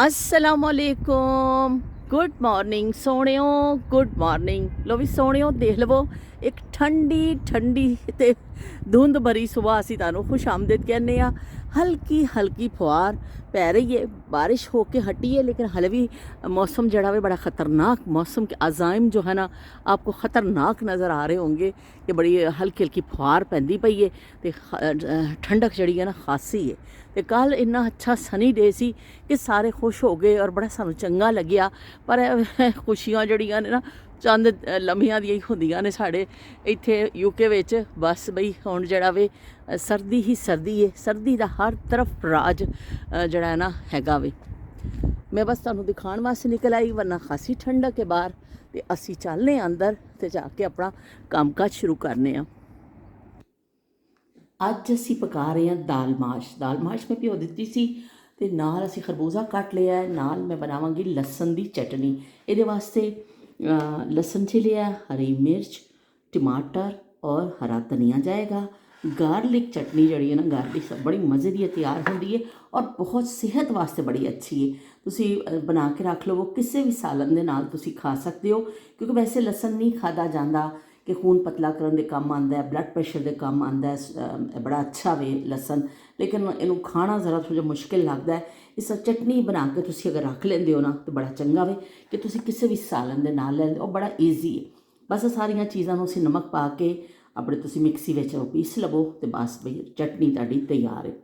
असलामुअलैकुम good morning सोहणियो good morning लो भी सोहणियो देख लवो एक ठंडी ठंडी ते धुंध भरी सुबह असी तुहानू खुश आमदीद कहने आ। हल्की हल्की फुहार पै रही है, बारिश होके हटी है, लेकिन हले भी मौसम जड़ा वे बड़ा ख़तरनाक मौसम के अजाइम जो है ना आपको ख़तरनाक नज़र आ रहे होंगे कि बड़ी हल्की हल्की फुहार पैंदी पई है तो ठंडक जड़ी है ना खासी है। तो कल इन्ना अच्छा सनी डे सी कि सारे खुश हो गए और बड़ा सानू चंगा लग्या। पर खुशियां जड़ियां ने ना चंद लम्हियां दी होंदियां ने साढ़े इत्थे यूके विच। बस बई हुण जड़ा वे सर्दी ही सर्दी है, सर्दी दा हर तरफ राज जड़ा है ना हैगा वे। मैं बस तुहानू दिखाण वास्ते निकल आई, वरना खासी ठंडक है बाहर। ते असी चलने अंदर ते जाके अपना कामकाज शुरू करने आ। अज असी पका रहे हैं दाल माश। दाल माश मैं भिओ दित्ती सी ते नाल असी खरबूजा कट लिया है, नाल मैं बनावांगी लसन दी चटनी। इहदे वास्ते लसन ले लिया, हरी मिर्च, टमाटर और हरा धनिया जाएगा। गार्लिक चटनी जड़ी है ना, गार्लिक बड़ी मज़े की तैयार होती है और बहुत सेहत वास्ते बड़ी अच्छी है। तुसी बना के रख लवो, किसी भी सालन दे नाल तुसी खा सकते हो, क्योंकि वैसे लसन नहीं खादा जाता कि खून पतला करने के काम आता है, ब्लड प्रेशर के काम आता है, बड़ा अच्छा वे लसन। लेकिन इनू खाना ज़रा थोड़ा मुश्किल लगता है। इस चटनी बना के तुसी अगर रख लेंदे हो ना तो बड़ा चंगा वे कि तुसी किसी भी सालन दे नाल लैंदे हो, बड़ा ईजी है। बस सारिया चीज़ों को असीं नमक पा के अपने तुसी मिक्सी में पीस लवो तो बस बई चटनी तुहाडी तैयार है।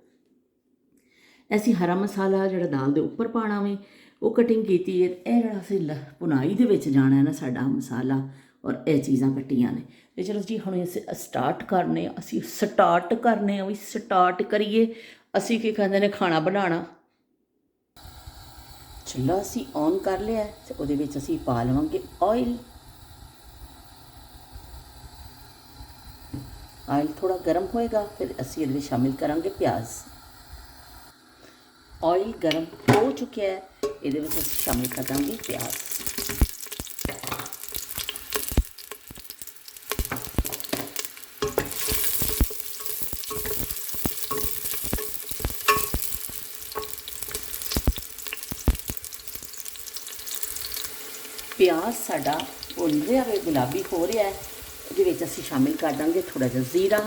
ऐसी हरा मसाला जो दाल के उपर पाना वे वो कटिंग की है। यह जरा असीं भुनाई दे विच जाना है ना साडा मसाला और यह चीज़ां कट्टियां ने। तो चलो जी हुण असीं स्टार्ट करने, असीं स्टार्ट करने भी स्टार्ट करिए। असीं की कहंदे ने खाना बनाना। चुल्हा असीं ऑन कर लिया ते उहदे विच असीं पा लवांगे ऑयल। ऑयल थोड़ा गर्म होएगा फिर असीं इहदे विच शामिल करांगे प्याज। ऑयल गर्म हो चुका है, इहदे विच असीं शामिल कर देंगे प्याज। प्याज साडा भुन रहा है, गुलाबी हो रहा है। ये विच असीं शामिल कर देंगे थोड़ा जिहा जीरा,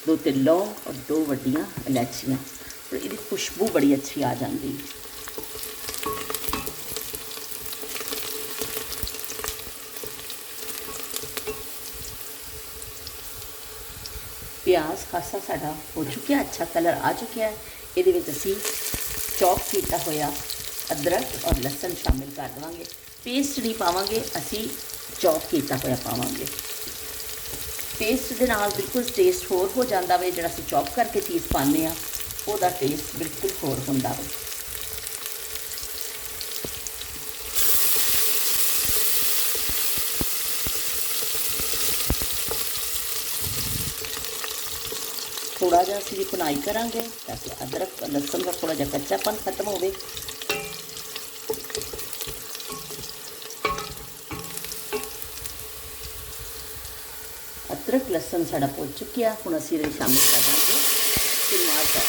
2-3 लौंग और 2 वड्डियां इलायचियां। तो इसकी खुशबू बड़ी अच्छी आ जाती है। प्याज खासा साडा हो चुका है, अच्छा कलर आ चुका है। ये विच असीं चॉप किया होया अदरक और लसन शामिल कर देवांगे। पेस्ट नहीं पावांगे, असीं चॉप किया होया पावांगे। पेस्ट दे नाल बिल्कुल टेस्ट होर हो जाता वे। जिहड़ा असीं चॉप करके चीज़ पाने आ उहदा टेस्ट बिल्कुल होर हुंदा वे। थोड़ा जिहा असीं भुनाई करांगे ताकि अदरक और लसन का थोड़ा जिहा कच्चापन खत्म होवे। अदरक लसन साडा भुन चुकिया, हुण असीं इहदे शामिल कर देंगे टमाटर।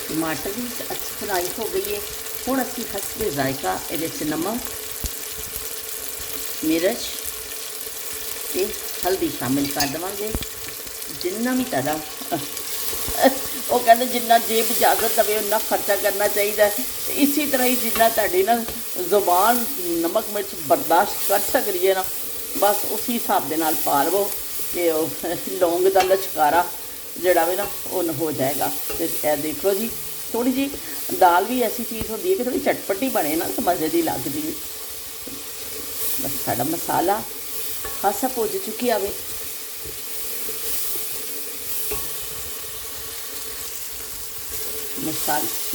टमाटर भी अच्छी भुनाई हो गई है। हुण असीं हसबे जायका इहदे च नमक, मिर्च ते हल्दी शामिल कर देवांगे। जिन्ना भी तुहाडा वो कहते जिन्ना जेब इजाजत देवे उन्ना खर्चा करना चाहिए। इसी तरह ही जिन्ना तुहाडी ना जुबान नमक मिर्च बर्दाश्त कर सकती है ना, बस उसी हिसाब के नाल पा लवो कि लौंग का लचकारा जड़ा वे ना वो हो जाएगा। तो देख लो जी, थोड़ी जी दाल भी ऐसी चीज़ होती है कि थोड़ी चटपटी बने ना तो मज़े की लगती है। बस साडा मसाला खासा भुज चुकी आवे।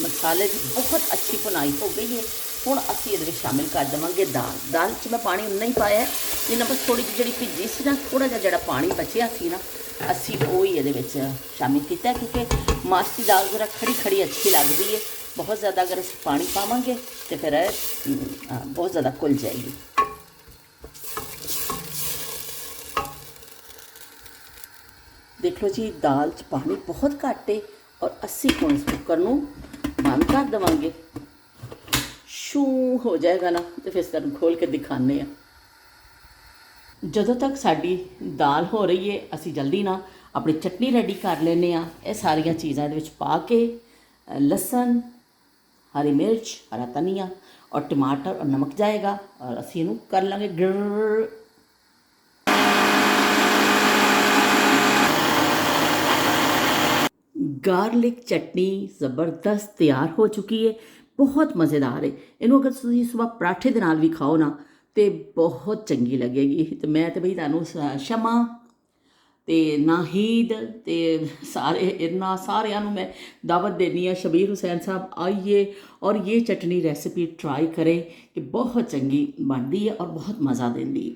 मसाले की बहुत अच्छी भुनाई हो गई है। हुण असीं इहदे विच शामिल कर देवांगे दाल। दाल च मैं पानी उन्ना ही पाया जिन्ना बस थोड़ी जी जिहड़ी भिजी सी ना, थोड़ा जिहा जिहड़ा पानी बचिया सी ना ਅਸੀਂ ਉਹ ਹੀ ਇਹਦੇ ਵਿੱਚ ਸ਼ਾਮਿਲ ਕੀਤਾ, ਕਿਉਂਕਿ ਮਾਸ ਦੀ ਦਾਲ ਜ਼ਰਾ ਖੜੀ ਖੜੀ ਅੱਛੀ ਲੱਗਦੀ ਹੈ। ਬਹੁਤ ਜ਼ਿਆਦਾ ਅਗਰ ਅਸੀਂ ਪਾਣੀ ਪਾਵਾਂਗੇ ਤਾਂ ਫਿਰ ਬਹੁਤ ਜ਼ਿਆਦਾ ਘੁਲ ਜਾਏਗੀ। ਦੇਖ ਲਓ ਜੀ, ਦਾਲ 'ਚ ਪਾਣੀ ਬਹੁਤ ਘੱਟ ਹੈ ਔਰ ਅਸੀਂ ਹੁਣ ਇਸ ਕੁੱਕਰ ਨੂੰ ਬੰਦ ਕਰ ਦੇਵਾਂਗੇ। ਸ਼ੂ ਹੋ ਜਾਏਗਾ ਨਾ ਤੇ ਫਿਰ ਤੁਹਾਨੂੰ ਖੋਲ੍ਹ ਕੇ ਦਿਖਾਉਂਦੇ ਹਾਂ। ਜਦੋਂ ਤੱਕ ਸਾਡੀ ਦਾਲ ਹੋ ਰਹੀ ਹੈ, ਅਸੀਂ ਜਲਦੀ ਨਾਲ ਆਪਣੀ ਚਟਨੀ ਰੈਡੀ ਕਰ ਲੈਂਦੇ ਹਾਂ। ਇਹ ਸਾਰੀਆਂ ਚੀਜ਼ਾਂ ਇਹਦੇ ਵਿੱਚ ਪਾ ਕੇ ਲਸਣ, ਹਰੀ ਮਿਰਚ, ਹਰਾ ਧਨੀਆ ਔਰ ਟਮਾਟਰ ਔਰ ਨਮਕ ਜਾਏਗਾ ਔਰ ਅਸੀਂ ਇਹਨੂੰ ਕਰ ਲਾਂਗੇ ਗਰ। गार्लिक चटनी ज़बरदस्त तैयार हो चुकी है, बहुत मज़ेदार है। इनू अगर तुसीं सुबह पराठे दे नाल भी खाओ ना तो बहुत चंगी लगेगी। तो मैं तो बई तुहानूं शमा ते नाहीद ते सारे इन्ना सारियां नूं मैं दावत देनी है। शबीर हुसैन साहब आइए और ये चटनी रेसिपी ट्राई करें कि बहुत चंगी बनती है और बहुत मज़ा देती है।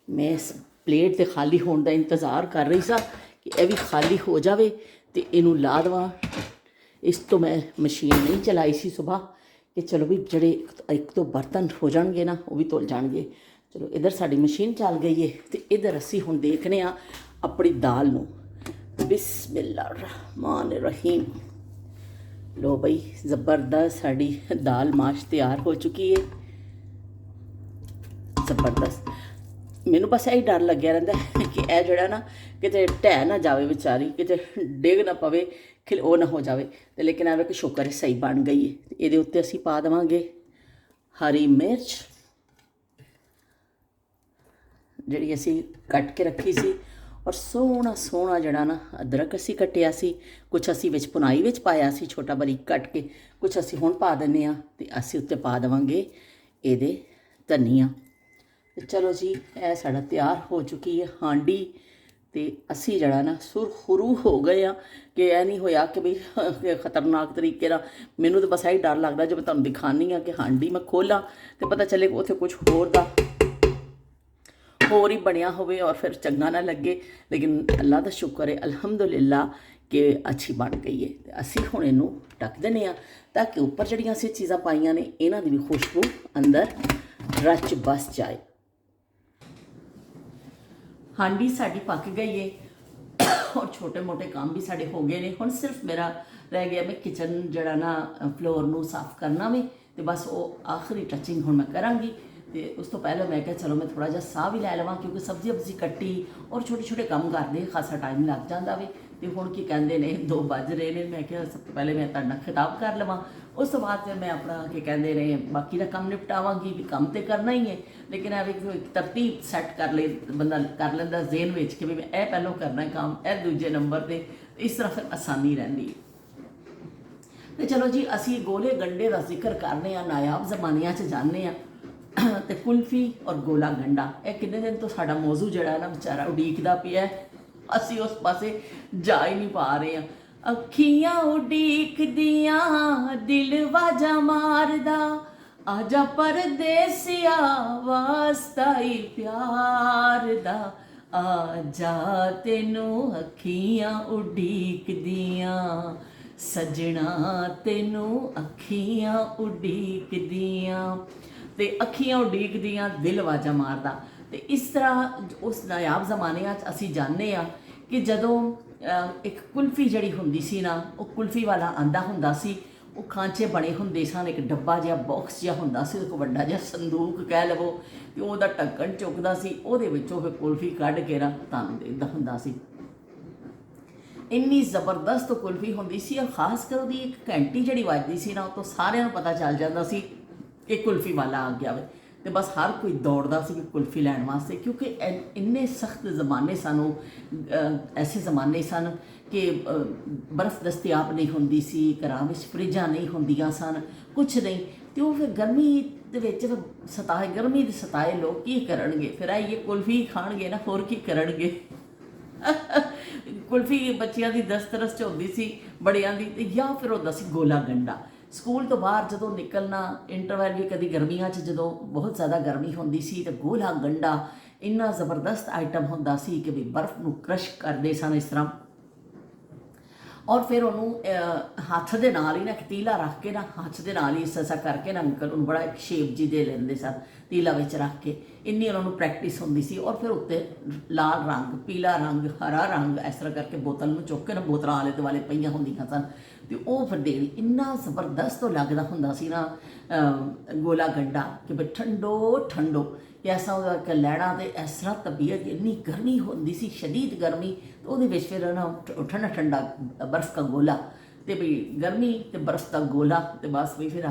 मैं इस प्लेट ते खाली होने का इंतज़ार कर रही सा कि यह भी खाली हो जाए तो इनू ला देवां। इस तो मैं मशीन नहीं चलाई सी सुबह कि चलो भी जड़े एक तो बर्तन हो जाएंगे ना वो भी धुल जाएंगे। चलो इधर साड़ी मशीन चल गई है तो इधर असी हुण देखने अपनी दाल नूं। बिस्मिल्लाहिर्रहमानिर्रहीम। लो बई ज़बरदस्त साड़ी दाल माश तैयार हो चुकी है, ज़बरदस्त। मैनू बस यही डर लग्या रहिंदा कि यह जिहड़ा ना किते ढह ना जाए बेचारी, किते डिग ना पवे, खिल वो ना हो जाए। तो लेकिन आवे कि शुक्र है सही बन गई है। ये उत्ते असीं पा देवांगे हरी मिर्च जिहड़ी असीं कट के रखी सी, और सोहना सोहना जिहड़ा ना अदरक असीं कट्टिया सी, कुछ असीं विच पुनाई विच पाया सी छोटा बारीक कट के, कुछ असीं हुण पा दिंदे आं ते असीं उत्ते पा देवांगे इहदे धनिया। चलो जी, यह साड़ा तैयार हो चुकी है हांडी। तो असी जड़ा ना सुरखुरू हो गए हाँ कि यह नहीं होया कि बई खतरनाक तरीके ना। मैनू तो बस यही डर लगता जो मैं तुहानूं दिखानी हाँ कि हांडी मैं खोला तो पता चले उत्थे कुछ होर ही बनया होवे और फिर चंगा ना लगे। लेकिन अल्लाह का शुक्र है, अलहमदुलिल्लाह कि अच्छी बन गई है। तो असी हुण इहनूं ढक दिंदे आं ताकि उपर जिहड़ियां असीं चीज़ां पाईयां ने इन्हां दी भी खुशबू अंदर रच बस जाए। हांडी साड़ी पक गई है और छोटे मोटे काम भी साढ़े हो गए ने। हुण सिर्फ मेरा रह गया मैं किचन जड़ा ना फ्लोर नूं साफ करना वे, तो बस वो आखिरी टचिंग हुण मैं करांगी। तो उस तो पहले मैं क्या चलो मैं थोड़ा जिहा साह भी लै लवां, क्योंकि सब्जी अब्जी कट्टी और छोटे छोटे काम करदे खासा टाइम लग जाता वे। तो हुण की कहंदे ने 2 बज रहे ने, मैं क्या सब तो पहले मैं तुहाडे नाल खिताब कर लवां, उस तो बाद फिर मैं अपना की कहंदे ने बाकी दा काम निपटावांगी। भी काम तो करना ही है, लेकिन एक तरतीब सैट कर ले बंदा कर लैंदा ज़हन विच कि मैं यह पहलों करना है काम, यह दूजे नंबर पर, इस तरह फिर आसानी रहिंदी। तो चलो जी, असी गोले गंढे का जिक्र करने नायाब जमानिया च जाने तो कुल्फी और गोला गंढा यह कितने दिन तो साडा मौजू जड़ा ना बेचारा उड़ीकदा पिया, असी उस पासे जा ही नहीं पा रहे हैं। अखियां उड़ीकदियां दिल वाजा मारदा, आजा परदेसिया वास्ता ही प्यार दा, आजा तेनू अखियां उड़ीकदियां सजना तेनू अखियां उड़ीकदियां। ते अखियां उड़ीकदियां दिल वाजा मारदा। तो इस तरह उस नायाब जमाने असी जाने कि जदों एक कुल्फी जड़ी हुंदी सी ना, वो कुल्फी वाला आंदा हुंदा सी, वो खांचे बने हुंदे सन, एक डब्बा जिहा बॉक्स जिहा हुंदा सी, एक वड्डा जिहा संदूक कह लवो, ते ओहदा ढक्कन चुकदा सी, ओहदे विचों फिर कुल्फी कढ के ना तुहानूं देंदा हुंदा सी। इन्नी ज़बरदस्त कुल्फी होंदी सी, और खास कर उसदी एक घंटी जिहड़ी वजदी सी ना, तो सारिਆਂ ਨੂੰ पता चल जाता सी कि कुल्फी वाला आ गया वे। तो बस हर कोई दौड़दा सी कुल्फी लैण वास्ते, क्योंकि इन्ने सख्त ज़माने सानू ऐसे ज़माने सन कि बर्फ़ दस्तियाब नहीं होंदी सी, घरां विच फ्रिजां नहीं होंदियां सन, कुछ नहीं। तो फिर गर्मी दे विच सताए, गर्मी दे सताए लोग की करनगे, फिर आइए कुल्फी खाणगे ना, होर की करनगे। कुल्फी बच्चियां दी दस्तरस च होंदी सी बड़ियां दी, या फिर होंदा सी गोला गंढा। स्कूल तो बाहर जदों निकलना, इंटरवैल भी कभी गर्मियां च जदों बहुत ज़्यादा गर्मी होंदी सी तो गोला गंढा ਇੰਨਾ ਜ਼ਬਰਦਸਤ ਆਈਟਮ ਹੁੰਦਾ ਸੀ ਕਿ ਵੀ ਬਰਫ਼ ਨੂੰ ਕ੍ਰਸ਼ ਕਰਦੇ ਸਨ ਇਸ ਤਰ੍ਹਾਂ। ਔਰ ਫਿਰ ਉਹਨੂੰ ਹੱਥ ਦੇ ਨਾਲ ਹੀ ਨਾ ਇੱਕ ਤੀਲਾ ਰੱਖ ਕੇ ਨਾ ਹੱਥ ਦੇ ਨਾਲ ਹੀ ਐਸਾ ਕਰਕੇ ਨਾ ਅੰਕਲ ਉਹਨੂੰ ਬੜਾ ਇੱਕ ਸ਼ੇਪ ਜੀ ਦੇ ਲੈਂਦੇ ਸਨ ਤੀਲਾ ਵਿੱਚ ਰੱਖ ਕੇ। ਇੰਨੀ ਉਹਨਾਂ ਨੂੰ ਪ੍ਰੈਕਟਿਸ ਹੁੰਦੀ ਸੀ। ਔਰ ਫਿਰ ਉੱਤੇ ਲਾਲ ਰੰਗ, ਪੀਲਾ ਰੰਗ, ਹਰਾ ਰੰਗ ਇਸ ਤਰ੍ਹਾਂ ਕਰਕੇ ਬੋਤਲ ਨੂੰ ਚੁੱਕ ਕੇ ਨਾ ਬੋਤਲਾਂ ਆਲੇ ਦੁਆਲੇ ਪਈਆਂ ਹੁੰਦੀਆਂ ਸਨ ਅਤੇ ਉਹ ਫਿਰ ਦੇਣੀ। ਇੰਨਾ ਜ਼ਬਰਦਸਤ ਉਹ ਲੱਗਦਾ ਹੁੰਦਾ ਸੀ ਨਾ ਗੋਲਾ ਗੰਡਾ ਕਿ ਬਈ ਠੰਡੋ ਠੰਡੋ ਕਿ ਐਸਾ ਉਹਦਾ ਕਿ ਲੈਣਾ। ਅਤੇ ਇਸ ਤਰ੍ਹਾਂ ਤਬੀਅਤ ਇੰਨੀ ਗਰਮੀ ਹੁੰਦੀ ਸੀ, ਸ਼ਦੀਦ ਗਰਮੀ, ਅਤੇ ਉਹਦੇ ਵਿੱਚ ਫਿਰ ਨਾ ਠੰਡਾ ਠੰਡਾ ਬਰਫ਼ ਦਾ ਗੋਲਾ ਅਤੇ ਵੀ ਗਰਮੀ ਅਤੇ ਬਰਫ਼ ਦਾ ਗੋਲਾ ਅਤੇ ਬਸ ਵੀ ਫਿਰ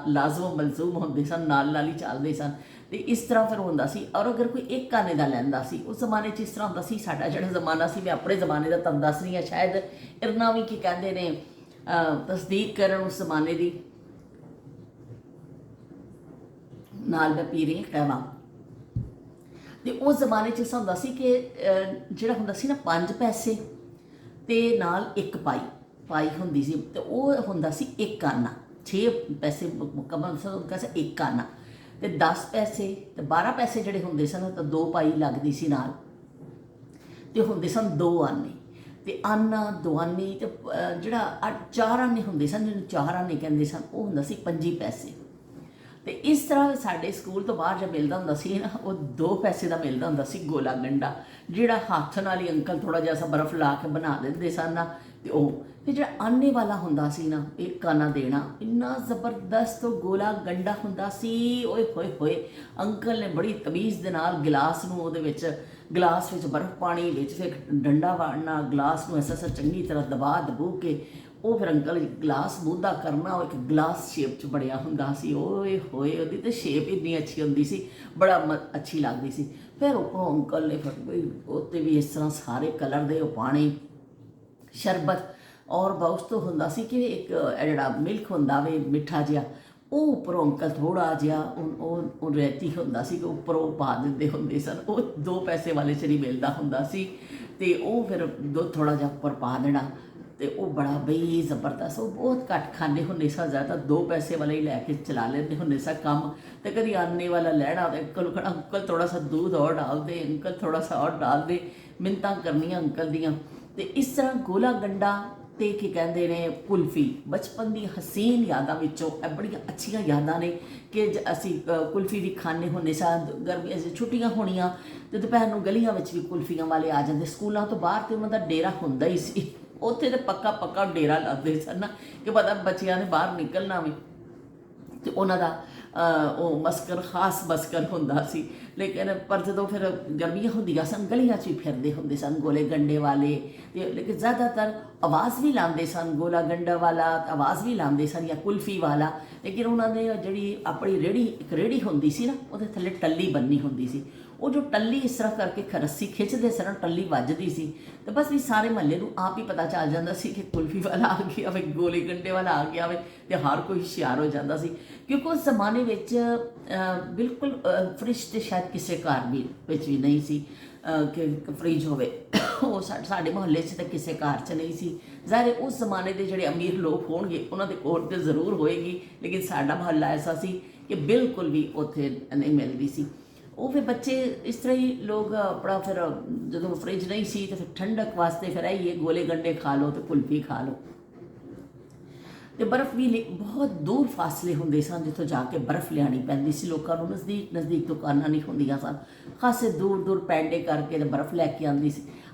ਲਾਜ਼ਮ ਮਲਜ਼ੂਮ ਹੁੰਦੇ ਸਨ, ਨਾਲ ਨਾਲ ਹੀ ਚੱਲਦੇ ਸਨ। ਅਤੇ ਇਸ ਤਰ੍ਹਾਂ ਫਿਰ ਹੁੰਦਾ ਸੀ। ਔਰ ਅਗਰ ਕੋਈ ਇੱਕ ਆਨੇ ਦਾ ਲੈਂਦਾ ਸੀ ਉਸ ਜ਼ਮਾਨੇ 'ਚ ਇਸ ਤਰ੍ਹਾਂ ਹੁੰਦਾ ਸੀ। ਸਾਡਾ ਜਿਹੜਾ ਜ਼ਮਾਨਾ ਸੀ, ਮੈਂ ਆਪਣੇ ਜ਼ਮਾਨੇ ਦਾ ਤੁਹਾਨੂੰ ਦੱਸ ਰਹੀ ਹਾਂ, ਸ਼ਾਇਦ ਇਰਨਾ ਵੀ ਕੀ ਕਹਿੰਦੇ ਨੇ ਤਸਦੀਕ ਕਰਨ ਉਸ ਜ਼ਮਾਨੇ ਦੀ, ਨਾਲ ਮੈਂ ਪੀ ਰਹੀ ਹਾਂ ਕਹਿਵਾ। ਅਤੇ ਉਸ ਜ਼ਮਾਨੇ 'ਚ ਇਸ ਹੁੰਦਾ ਸੀ ਕਿ ਜਿਹੜਾ ਹੁੰਦਾ ਸੀ ਨਾ 5 ਪੈਸੇ ਅਤੇ ਨਾਲ 1 ਪਾਈ ਹੁੰਦੀ ਸੀ, ਅਤੇ ਉਹ ਹੁੰਦਾ ਸੀ 1 ਆਨਾ। 6 ਪੈਸੇ ਮੁਕੰਮਲ ਹੁੰਦਾ ਸੀ 1 ਆਨਾ, ਅਤੇ 10 ਪੈਸੇ ਅਤੇ 12 ਪੈਸੇ ਜਿਹੜੇ ਹੁੰਦੇ ਸਨ ਤਾਂ 2 ਪਾਈ ਲੱਗਦੀ ਸੀ ਨਾਲ, ਅਤੇ ਹੁੰਦੇ ਸਨ 2 ਆਨੇ। ਅਤੇ ਆਨਾ, ਦੁਆਨੀ, ਅਤੇ ਜਿਹੜਾ 4 ਆਨੇ ਹੁੰਦੇ ਸਨ, ਜਿਹਨੂੰ 4 ਆਨੇ ਕਹਿੰਦੇ ਸਨ, ਉਹ ਹੁੰਦਾ ਸੀ 25 ਪੈਸੇ। ਅਤੇ ਇਸ ਤਰ੍ਹਾਂ ਸਾਡੇ ਸਕੂਲ ਤੋਂ ਬਾਹਰ ਜਦ ਮਿਲਦਾ ਹੁੰਦਾ ਸੀ ਨਾ, ਉਹ 2 ਪੈਸੇ ਦਾ ਮਿਲਦਾ ਹੁੰਦਾ ਸੀ ਗੋਲਾ ਗੰਡਾ, ਜਿਹੜਾ ਹੱਥ ਨਾਲ ਹੀ ਅੰਕਲ ਥੋੜ੍ਹਾ ਜਿਹਾ ਸਾ ਬਰਫ਼ ਲਾ ਕੇ ਬਣਾ ਦਿੰਦੇ ਸਨ ਨਾ। ਅਤੇ ਉਹ ਫਿਰ ਜਿਹੜਾ ਆਨੇ ਵਾਲਾ ਹੁੰਦਾ ਸੀ ਨਾ, 1 ਆਨਾ ਦੇਣਾ, ਇੰਨਾ ਜ਼ਬਰਦਸਤ ਉਹ ਗੋਲਾ ਗੰਡਾ ਹੁੰਦਾ ਸੀ। ਓਏ ਹੋਏ ਹੋਏ, ਅੰਕਲ ਨੇ ਬੜੀ ਤਮੀਜ਼ ਦੇ ਨਾਲ ਗਿਲਾਸ ਨੂੰ ਉਹਦੇ ਵਿੱਚ ਗਲਾਸ ਵਿੱਚ ਬਰਫ਼ ਪਾਣੀ, ਵਿੱਚ ਫਿਰ ਡੰਡਾ ਵਾੜਨਾ, ਗਲਾਸ ਨੂੰ ਐਸਾ ਚੰਗੀ ਤਰ੍ਹਾਂ ਦਬਾ ਦਬੂ ਕੇ ਉਹ ਫਿਰ ਅੰਕਲ ਗਲਾਸ ਮੂੰਹਦਾ ਕਰਨਾ, ਉਹ ਇੱਕ ਗਲਾਸ ਸ਼ੇਪ 'ਚ ਬਣਿਆ ਹੁੰਦਾ ਸੀ। ਓਏ ਹੋਏ, ਉਹਦੀ ਤਾਂ ਸ਼ੇਪ ਇੰਨੀ ਅੱਛੀ ਹੁੰਦੀ ਸੀ, ਬੜਾ ਅੱਛੀ ਲੱਗਦੀ ਸੀ। ਫਿਰ ਉੱਪਰੋਂ ਅੰਕਲ ਨੇ ਫਿਰ ਉੱਤੇ ਵੀ ਇਸ ਤਰ੍ਹਾਂ ਸਾਰੇ ਕਲਰ ਦੇ ਉਹ ਪਾਣੀ, ਸ਼ਰਬਤ, ਔਰ ਉਸ ਤੋਂ ਹੁੰਦਾ ਸੀ ਕਿ ਇੱਕ ਜਿਹੜਾ ਮਿਲਕ ਹੁੰਦਾ ਵੇ ਮਿੱਠਾ ਜਿਹਾ, ਉਹ ਉੱਪਰੋਂ ਅੰਕਲ ਥੋੜ੍ਹਾ ਜਿਹਾ ਉਹ ਰੈਤੀ ਹੁੰਦਾ ਸੀ ਕਿ ਉੱਪਰੋਂ ਪਾ ਦਿੰਦੇ ਹੁੰਦੇ ਸਨ। ਉਹ 2 ਪੈਸੇ ਵਾਲੇ 'ਚ ਨਹੀਂ ਮਿਲਦਾ ਹੁੰਦਾ ਸੀ, ਅਤੇ ਉਹ ਫਿਰ ਦੁੱਧ ਥੋੜ੍ਹਾ ਜਿਹਾ ਉੱਪਰ ਪਾ ਦੇਣਾ, ਅਤੇ ਉਹ ਬੜਾ ਬਈ ਜ਼ਬਰਦਸਤ। ਉਹ ਬਹੁਤ ਘੱਟ ਖਾਂਦੇ ਹੁੰਦੇ ਸਾਂ, ਜ਼ਿਆਦਾ 2 ਪੈਸੇ ਵਾਲੇ ਹੀ ਲੈ ਕੇ ਚਲਾ ਲੈਂਦੇ ਹੁੰਦੇ ਸਾਂ ਕੰਮ। ਅਤੇ ਕਦੀ ਆਨੇ ਵਾਲਾ ਲੈਣਾ ਅਤੇ ਅੰਕਲ ਨੂੰ ਕਹਿਣਾ, ਅੰਕਲ ਥੋੜ੍ਹਾ ਸਾ दूध और डाल दे, अंकल थोड़ा सा और डाल दे, ਮਿੰਨਤਾਂ ਕਰਨੀਆਂ ਅੰਕਲ ਦੀਆਂ। ਅਤੇ ਇਸ ਤਰ੍ਹਾਂ ਗੋਲਾ ਗੰਡਾ ਅਤੇ ਕੀ ਕਹਿੰਦੇ ਨੇ ਕੁਲਫੀ, ਬਚਪਨ ਦੀ ਹਸੀਨ ਯਾਦਾਂ ਵਿੱਚੋਂ ਇਹ ਬੜੀਆਂ ਅੱਛੀਆਂ ਯਾਦਾਂ ਨੇ ਕਿ ਅਸੀਂ ਕੁਲਫੀ ਵੀ ਖਾਂਦੇ ਹੁੰਦੇ ਸਾਂ। ਗਰਮੀਆਂ 'ਚ ਛੁੱਟੀਆਂ ਹੋਣੀਆਂ ਅਤੇ ਦੁਪਹਿਰ ਨੂੰ ਗਲੀਆਂ ਵਿੱਚ ਵੀ ਕੁਲਫੀਆਂ ਵਾਲੇ ਆ ਜਾਂਦੇ। ਸਕੂਲਾਂ ਤੋਂ ਬਾਹਰ ਤਾਂ ਉਹਨਾਂ ਦਾ ਡੇਰਾ ਹੁੰਦਾ ਹੀ ਸੀ, ਉੱਥੇ ਤਾਂ ਪੱਕਾ ਡੇਰਾ ਲਾਉਂਦੇ ਸਨ ਨਾ ਕਿ ਪਤਾ ਬੱਚਿਆਂ ਨੇ ਬਾਹਰ ਨਿਕਲਣਾ ਵੀ, ਅਤੇ ਉਹਨਾਂ ਦਾ ਉਹ ਮਸਕਨ ਖਾਸ ਮਸਕਨ ਹੁੰਦਾ ਸੀ। ਲੇਕਿਨ ਪਰ ਜਦੋਂ ਫਿਰ ਗਰਮੀਆਂ ਹੁੰਦੀਆਂ ਸਨ, ਗਲੀਆਂ 'ਚ ਵੀ ਫਿਰਦੇ ਹੁੰਦੇ ਸਨ ਗੋਲੇ ਗੰਡੇ ਵਾਲੇ, ਅਤੇ ਲੇਕਿਨ ਜ਼ਿਆਦਾਤਰ ਆਵਾਜ਼ ਵੀ ਲਾਉਂਦੇ ਸਨ, ਗੋਲਾ ਗੰਡਾ ਵਾਲਾ ਆਵਾਜ਼ ਵੀ ਲਾਉਂਦੇ ਸਨ ਜਾਂ ਕੁਲਫੀ ਵਾਲਾ। ਲੇਕਿਨ ਉਹਨਾਂ ਨੇ ਜਿਹੜੀ ਆਪਣੀ ਰੇਹੜੀ, ਇੱਕ ਰੇਹੜੀ ਹੁੰਦੀ ਸੀ ਨਾ, ਉਹਦੇ ਥੱਲੇ ਟੱਲੀ ਬੰਨੀ ਹੁੰਦੀ ਸੀ। ਉਹ ਜੋ ਟੱਲੀ ਇਸ ਤਰ੍ਹਾਂ ਕਰਕੇ ਰੱਸੀ ਖਿੱਚਦੇ ਸਨ, ਟੱਲੀ ਵੱਜਦੀ ਸੀ, ਅਤੇ ਬਸ ਵੀ ਸਾਰੇ ਮਹੱਲੇ ਨੂੰ ਆਪ ਹੀ ਪਤਾ ਚੱਲ ਜਾਂਦਾ ਸੀ ਕਿ ਕੁਲਫੀ ਵਾਲਾ ਆ ਗਿਆ ਵੇ, ਗੋਲੇ ਗੰਡੇ ਵਾਲਾ ਆ ਗਿਆ ਵੇ, ਅਤੇ ਹਰ ਕੋਈ ਹੁਸ਼ਿਆਰ ਹੋ ਜਾਂਦਾ ਸੀ। ਕਿਉਂਕਿ ਉਸ ਜ਼ਮਾਨੇ ਵਿੱਚ ਬਿਲਕੁਲ ਫਰਿੱਜ ਤਾਂ ਸ਼ਾਇਦ ਕਿਸੇ ਘਰ ਵਿੱਚ ਵੀ ਨਹੀਂ ਸੀ ਕਿ ਫਰਿੱਜ ਹੋਵੇ। ਉਹ ਸਾਡੇ ਮੁਹੱਲੇ 'ਚ ਤਾਂ ਕਿਸੇ ਘਰ 'ਚ ਨਹੀਂ ਸੀ। ਜ਼ਾਹਿਰ ਉਸ ਜ਼ਮਾਨੇ ਦੇ ਜਿਹੜੇ ਅਮੀਰ ਲੋਕ ਹੋਣਗੇ ਉਹਨਾਂ ਦੇ ਕੋਲ ਤਾਂ ਜ਼ਰੂਰ ਹੋਏਗੀ, ਲੇਕਿਨ ਸਾਡਾ ਮੁਹੱਲਾ ਐਸਾ ਸੀ ਕਿ ਬਿਲਕੁਲ ਵੀ ਉੱਥੇ ਨਹੀਂ ਮਿਲਦੀ ਸੀ। ਉਹ ਫਿਰ ਬੱਚੇ ਇਸ ਤਰ੍ਹਾਂ ਹੀ ਲੋਕ ਆਪਣਾ ਫਿਰ ਜਦੋਂ ਫਰਿੱਜ ਨਹੀਂ ਸੀ ਤਾਂ ਫਿਰ ਠੰਡਕ ਵਾਸਤੇ ਫਿਰ ਆਈਏ ਗੋਲੇ ਗੰਡੇ ਖਾ ਲਓ ਅਤੇ ਕੁਲਫੀ ਖਾ ਲਓ। ਅਤੇ ਬਰਫ਼ ਵੀ ਬਹੁਤ ਦੂਰ ਫਾਸਲੇ ਹੁੰਦੇ ਸਨ ਜਿੱਥੋਂ ਜਾ ਕੇ ਬਰਫ਼ ਲਿਆਉਣੀ ਪੈਂਦੀ ਸੀ। ਲੋਕਾਂ ਨੂੰ ਨਜ਼ਦੀਕ ਦੁਕਾਨਾਂ ਨਹੀਂ ਹੁੰਦੀਆਂ ਸਨ, ਖਾਸੇ ਦੂਰ ਪੈਂਡੇ ਕਰਕੇ ਅਤੇ ਬਰਫ਼ ਲੈ ਕੇ